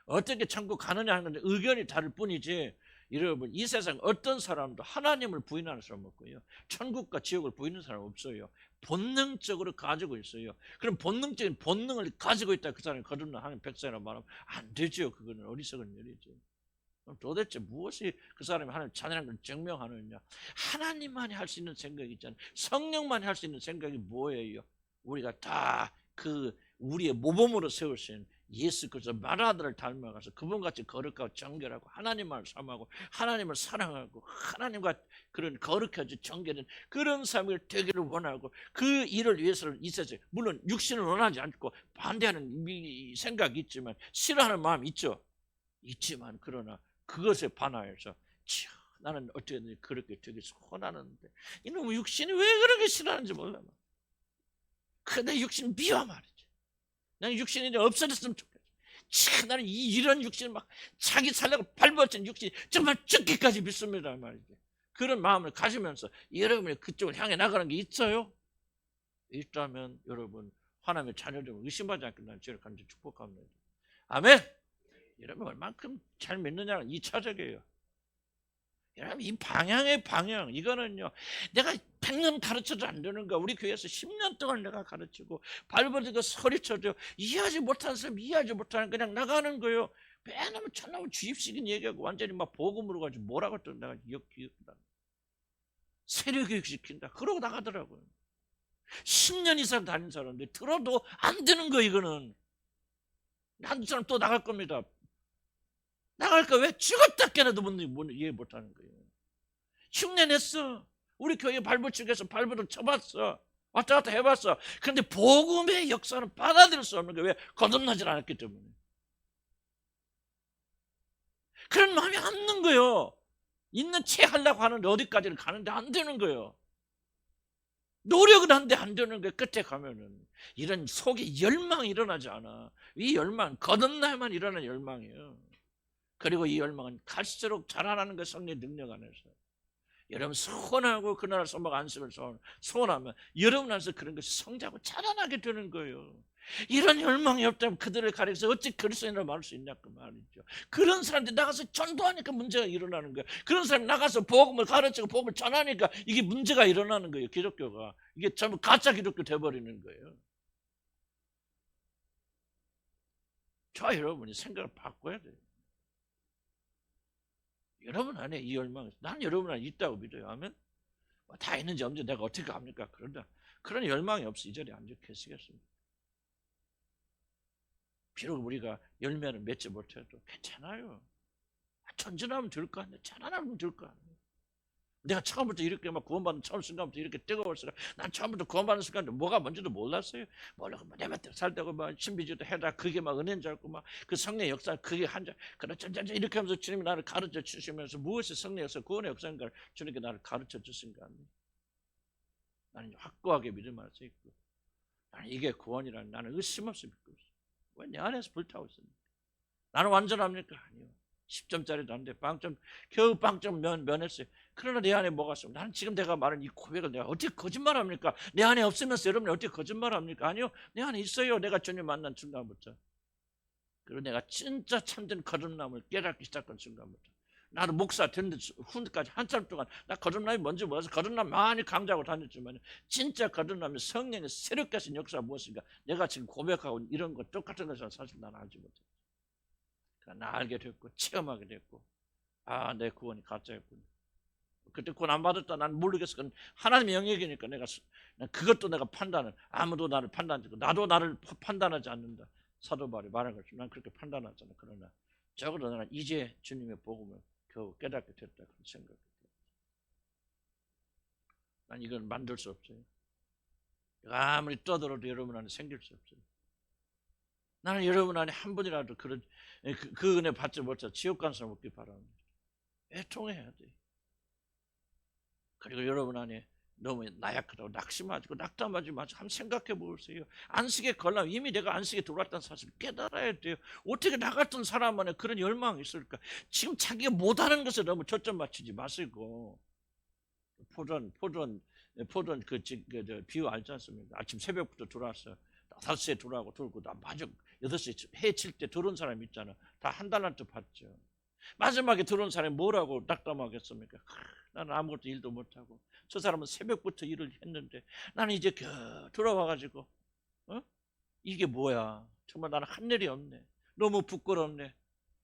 어떻게 천국 가느냐 하는 의견이 다를 뿐이지 여러분 이 세상 어떤 사람도 하나님을 부인하는 사람 없고요 천국과 지옥을 부인하는 사람 없어요. 본능적으로 가지고 있어요. 그럼 본능적인 본능을 가지고 있다 그 사람이 거듭난 하나님 백성이라고 말하면 안 되죠. 그거는 어리석은 일이죠. 그럼 도대체 무엇이 그 사람이 하나님 자녀라는 걸 증명하느냐? 하나님만이 할 수 있는 생각이 있잖아요. 성령만이 할 수 있는 생각이 뭐예요? 우리가 다 그 우리의 모범으로 세우신 예수 그리스도 마라들을 닮아가서 그분같이 거룩하고 정결하고 하나님을 삼하고 하나님을 사랑하고 하나님과 그런 거룩하지 정결한 그런 삶을 되기를 원하고 그 일을 위해서는 이 세상에 물론 육신을 원하지 않고 반대하는 생각이 있지만 싫어하는 마음이 있지만 그러나 그것에 반하여서 나는 어떻게든 그렇게 되게 원하는데 이놈의 육신이 왜 그렇게 싫어하는지 몰라. 근데 육신 미워 말이지. 나는 육신이 없어졌으면 좋겠어. 나는 이런 육신 막 자기 살려고 발버친 육신이 정말 죽기까지 믿습니다 말이지. 그런 마음을 가지면서 여러분이 그쪽을 향해 나가는 게 있어요? 있다면 여러분 하나님의 자녀들을 의심하지 않게 나는 저를 간절히 축복합니다. 아멘. 여러분 얼만큼 잘 믿느냐는 2차적이에요. 여러분 이 방향의 방향 이거는요 내가 100년 가르쳐도 안 되는 거야. 우리 교회에서 10년 동안 내가 가르치고 발버둥고 소리쳐도 이해하지 못하는 사람 이해하지 못하는 그냥 나가는 거예요. 맨날 천하고 주입식인 얘기하고 완전히 막 복음으로 가지고 뭐라고 또 내가 기억다 세례교육 시킨다 그러고 나가더라고요. 10년 이상 다닌 사람들 들어도 안 되는 거 이거는. 한 사람 또 나갈 겁니다. 나갈까? 왜 죽었다 깨어나도 이해 못하는 거예요. 흉내냈어. 우리 교회 발부축에서 발부를 쳐봤어. 왔다 갔다 해봤어. 그런데 복음의 역사는 받아들일 수 없는 거예요. 왜? 거듭나질 않았기 때문에. 그런 마음이 없는 거예요. 있는 채 하려고 하는데 어디까지는 가는데 안 되는 거예요. 노력은 하는데 안 되는 거예요. 끝에 가면은. 이런 속에 열망이 일어나지 않아. 이 열망, 거듭나야만 일어나는 열망이에요. 그리고 이 열망은 갈수록 자라나는 것 성령의 능력 안에서. 여러분 소원하고 그날 소망 안식을 소원하면 여러분 안에서 그런 것이 성장하고 자라나게 되는 거예요. 이런 열망이 없다면 그들을 가리켜서 어찌 그리스도인이라고 말할 수 있냐 그 말이죠. 그런 사람들이 나가서 전도하니까 문제가 일어나는 거예요. 그런 사람이 나가서 복음을 가르치고 복음을 전하니까 이게 문제가 일어나는 거예요. 기독교가. 이게 전부 가짜 기독교 돼버리는 거예요. 저 여러분이 생각을 바꿔야 돼요. 여러분 안에 이 열망이 난 여러분 안에 있다고 믿어요. 아멘. 다 있는지 없는지 내가 어떻게 합니까? 그런 열망이 없어 이 자리에 앉아 계시겠습니까? 비록 우리가 열매를 맺지 못해도 괜찮아요. 전진하면 될 거 아니에요. 자라나면 될 거 아니에요. 내가 처음부터 이렇게 막 구원받는 처음 순간부터 이렇게 뜨거웠어요. 난 처음부터 구원받는 순간 뭐가 뭔지도 몰랐어요. 몰라고 내 맘대로 살다고 막 신비주의도 해다 그게 막 은혜인 줄 알고 막 그 성령 역사 그게 한자 그렇죠 이렇게 하면서 주님이 나를 가르쳐 주시면서 무엇이 성령 역사 구원의 역사인가를 주님께 나를 가르쳐 주신가. 나는 확고하게 믿음 안에 서 있고 나는 이게 구원이라는 나는 의심 없이 믿고 있어요. 왜 내 안에서 불타고 있습니까? 나는 완전합니까? 아니요. 10점짜리도 안 돼. 겨우 빵점 면했어요. 그러나 내 안에 뭐가 있습니까? 나는 지금 내가 말한 이 고백을 내가 어떻게 거짓말합니까? 내 안에 없으면서 여러분이 어떻게 거짓말합니까? 아니요. 내 안에 있어요. 내가 주님 만난 순간부터. 그리고 내가 진짜 참된 거듭남을 깨닫기 시작한 순간부터. 나도 목사 된 후까지 한참 동안 나 거듭남이 뭔지 몰라서 거듭남 많이 강조하고 다녔지만 진짜 거듭남이 성령의 새롭게 하신 역사가 무엇인가 내가 지금 고백하고 이런 거 똑같은 것을 사실 나는 알지 못해. 나 알게 됐고 체험하게 됐고 아 내 구원이 가짜였구나. 그때 구원 안 받았다 난 모르겠어. 그건 하나님의 영역이니까 그것도 내가 판단을 아무도 나를 판단하지 나도 나를 판단하지 않는다. 사도 바울이 말한 것처럼 난 그렇게 판단하잖아. 그러나 적어도 나는 이제 주님의 복음을 겨우 깨닫게 됐다 그런 생각이 들어요. 난 이걸 만들 수 없어요. 아무리 떠들어도 여러분 안에 생길 수 없어요. 나는 여러분 안에 한 분이라도 그 은혜 받지 못해 지옥 간 사람 없길 바랍니다. 애통해야 돼. 그리고 여러분 안에 너무 나약하다고 낙심하고 낙담하지 마시고 한번 생각해 보세요. 안식에 걸려면 이미 내가 안식에 들어왔다는 사실을 깨달아야 돼요. 어떻게 나 같은 사람 안에 그런 열망이 있을까? 지금 자기가 못하는 것에 너무 초점 맞추지 마시고 포도원 그 비유 알지 않습니까? 아침 새벽부터 들어왔어. 5시에 들어오고 돌고 나 마지막 8시 해 칠 때 들어온 사람 있잖아. 다 한 달란트 받죠. 마지막에 들어온 사람이 뭐라고 낙담하겠습니까? 나는 아무것도 일도 못하고 저 사람은 새벽부터 일을 했는데 나는 이제 돌아와가지고 이게 뭐야? 정말 나는 한 일이 없네. 너무 부끄럽네.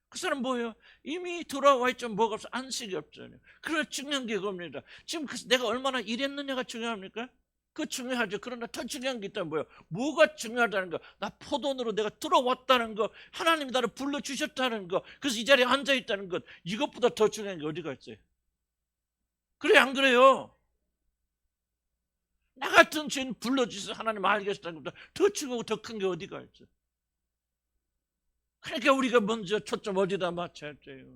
그 사람 뭐예요? 이미 돌아와 있죠. 뭐가 없어. 안식이 없잖아요. 그래 중요한 게 그겁니다. 지금 내가 얼마나 일했느냐가 중요합니까? 그 중요하죠. 그러나 더 중요한 게 있다면 뭐예요? 뭐가 중요하다는 거? 나 포도원으로 내가 들어왔다는 거, 하나님이 나를 불러주셨다는 거, 그래서 이 자리에 앉아있다는 것, 이것보다 더 중요한 게 어디가 있어요? 그래 안 그래요? 나 같은 죄인 불러주셔서 하나님 알게 하셨다는 것보다 더 중요하고 더 큰 게 어디가 있어요? 그러니까 우리가 먼저 초점 어디다 맞춰야 돼요?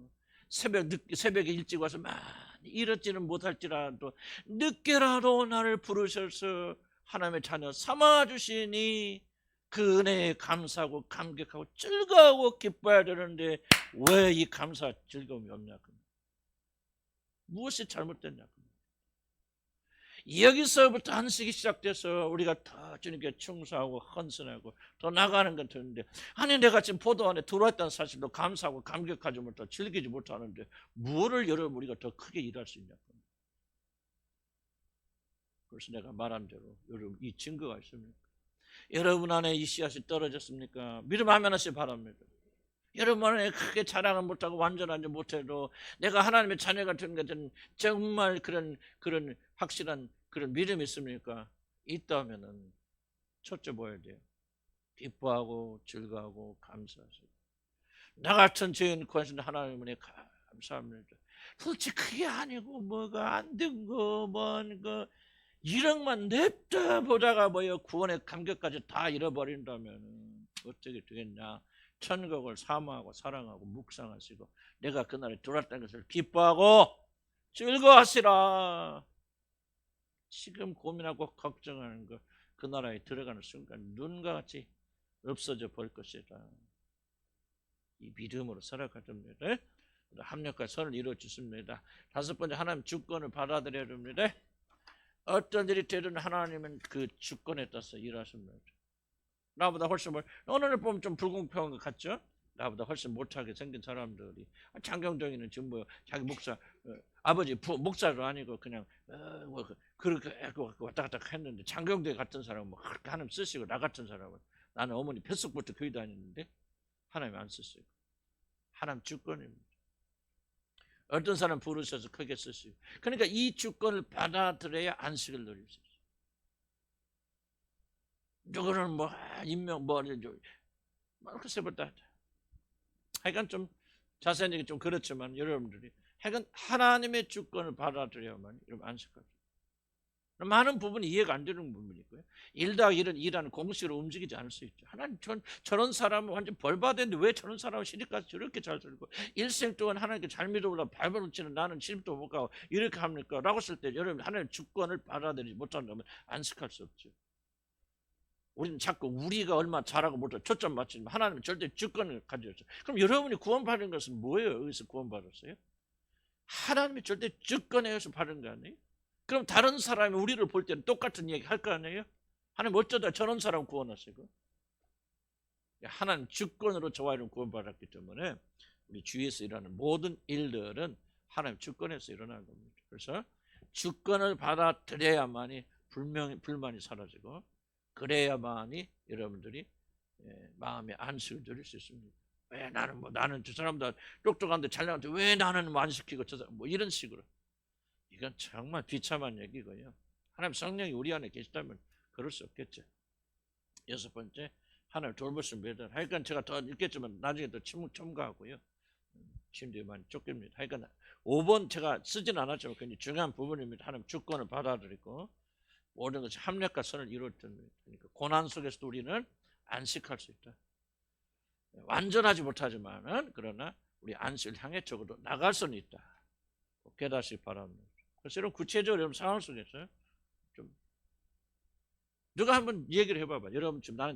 새벽에 일찍 와서 많이 이렇지는 못할지라도 늦게라도 나를 부르셔서 하나님의 자녀 삼아주시니 그 은혜에 감사하고 감격하고 즐거워하고 기뻐해야 되는데 왜 이 감사 즐거움이 없냐고. 무엇이 잘못됐냐고. 여기서부터 안식이 시작돼서 우리가 더 주님께 충성하고 헌신하고 더 나가는 건 되는데 아니 내가 지금 포도원에 들어왔다는 사실도 감사하고 감격하지 못하고 즐기지 못하는데 뭐를 여러분 우리가 더 크게 일할 수 있냐고. 그래서 내가 말한 대로 여러분 이 증거가 있습니까? 여러분 안에 이 씨앗이 떨어졌습니까? 믿음 하면 하시기 바랍니다. 여러분 안에 크게 자랑을 못하고 완전하지 못해도 내가 하나님의 자녀가 된 것은 정말 그런 확실한 그런 믿음이 있습니까? 있다면은 첫째 뭐야 돼요? 기뻐하고 즐거워하고 감사하시고 나 같은 죄인 구하신 하나님의 감사합니다. 도대체 그게 아니고 뭐가 안 된 거 뭔 거 이런 것만 냅다 보다가 뭐요 구원의 감격까지 다 잃어버린다면 어떻게 되겠냐? 천국을 사모하고 사랑하고 묵상하시고 내가 그날에 들어왔다는 것을 기뻐하고 즐거워하시라. 지금 고민하고 걱정하는 거 그 나라에 들어가는 순간 눈과 같이 없어져 볼 것이다. 이 믿음으로 살아가야 됩니다. 합력과 선을 이루어 주십니다. 다섯 번째 하나님 주권을 받아들여야 됩니다. 어떤 일이 되든 하나님은 그 주권에 따라서 일하십니다. 나보다 훨씬 오늘 보면 좀 불공평한 것 같죠? 나보다 훨씬 못하게 생긴 사람들이 장경정이는 지금 뭐 자기 목사 아버지 목사도 아니고 그냥 그렇게 왔다 갔다 했는데 장경대 같은 사람은 뭐 하나님 쓰시고 나 같은 사람은 나는 어머니 뱃속부터 교회 다녔는데 하나님 안 쓰시고 하나님 주권입니다. 어떤 사람 부르셔서 크게 쓰시고 그러니까 이 주권을 받아들여야 안식을 누릴 수 있어요. 누구는 뭐 임명 뭐 글쎄 보다 하여간 좀 자세한 얘기 좀 그렇지만 여러분들이 하여간 하나님의 주권을 받아들여야만 여러분 안식할 수 있어요. 많은 부분이 이해가 안 되는 부분이고요. 1+1은 2라는 공식으로 움직이지 않을 수 있죠. 하나님 저런 사람은 완전 벌 받았는데 왜 저런 사람은 시집가서 저렇게 잘 살고 일생 동안 하나님께 잘 믿어보려고 발버둥 치는 나는 시집도 못 가고 이렇게 합니까? 라고 했을 때 여러분 하나님의 주권을 받아들이지 못한다면 안식할 수 없죠. 우리는 자꾸 우리가 얼마나 잘하고 못하고 초점 맞추면 하나님은 절대 주권을 가지고 있어요. 그럼 여러분이 구원받은 것은 뭐예요? 여기서 구원받았어요? 하나님이 절대 주권에 의해서 받은 거 아니에요? 그럼 다른 사람이 우리를 볼 때는 똑같은 얘기 할 거 아니에요? 하나님 어쩌다 저런 사람 구원하세요? 하나님 주권으로 저와 여러분 구원받았기 때문에 우리 주위에서 일어나는 모든 일들은 하나님 주권에서 일어나는 겁니다. 그래서 주권을 받아들여야만이 불만이 사라지고 그래야만이 여러분들이 마음의 안식을 누릴 수 있습니다. 왜 나는 저 사람들 똑똑한데 잘나는데 왜 나는 안 시키고 저 사람 뭐 이런 식으로 이건 정말 비참한 얘기고요. 하나님 성령이 우리 안에 계시다면 그럴 수 없겠죠. 6번째 하나님 돌보심 매달. 하여간 제가 더 읽겠지만 나중에 더 첨가하고요. 심지어 많이 쫓깁니다. 하여간 5번 제가 쓰진 않았지만 굉장히 중요한 부분입니다. 하나님 주권을 받아들이고 모든 것이 합력과 선을 이룰 때입니다. 그러니까 고난 속에서도 우리는 안식할 수 있다. 완전하지 못하지만은 그러나 우리 안식을 향해 적어도 나갈 수는 있다. 깨닫시기 바랍니다. 그래서 이런 구체적으로 여러분 상황 속에서 좀 누가 한번 얘기를 해봐봐. 여러분 지금 나는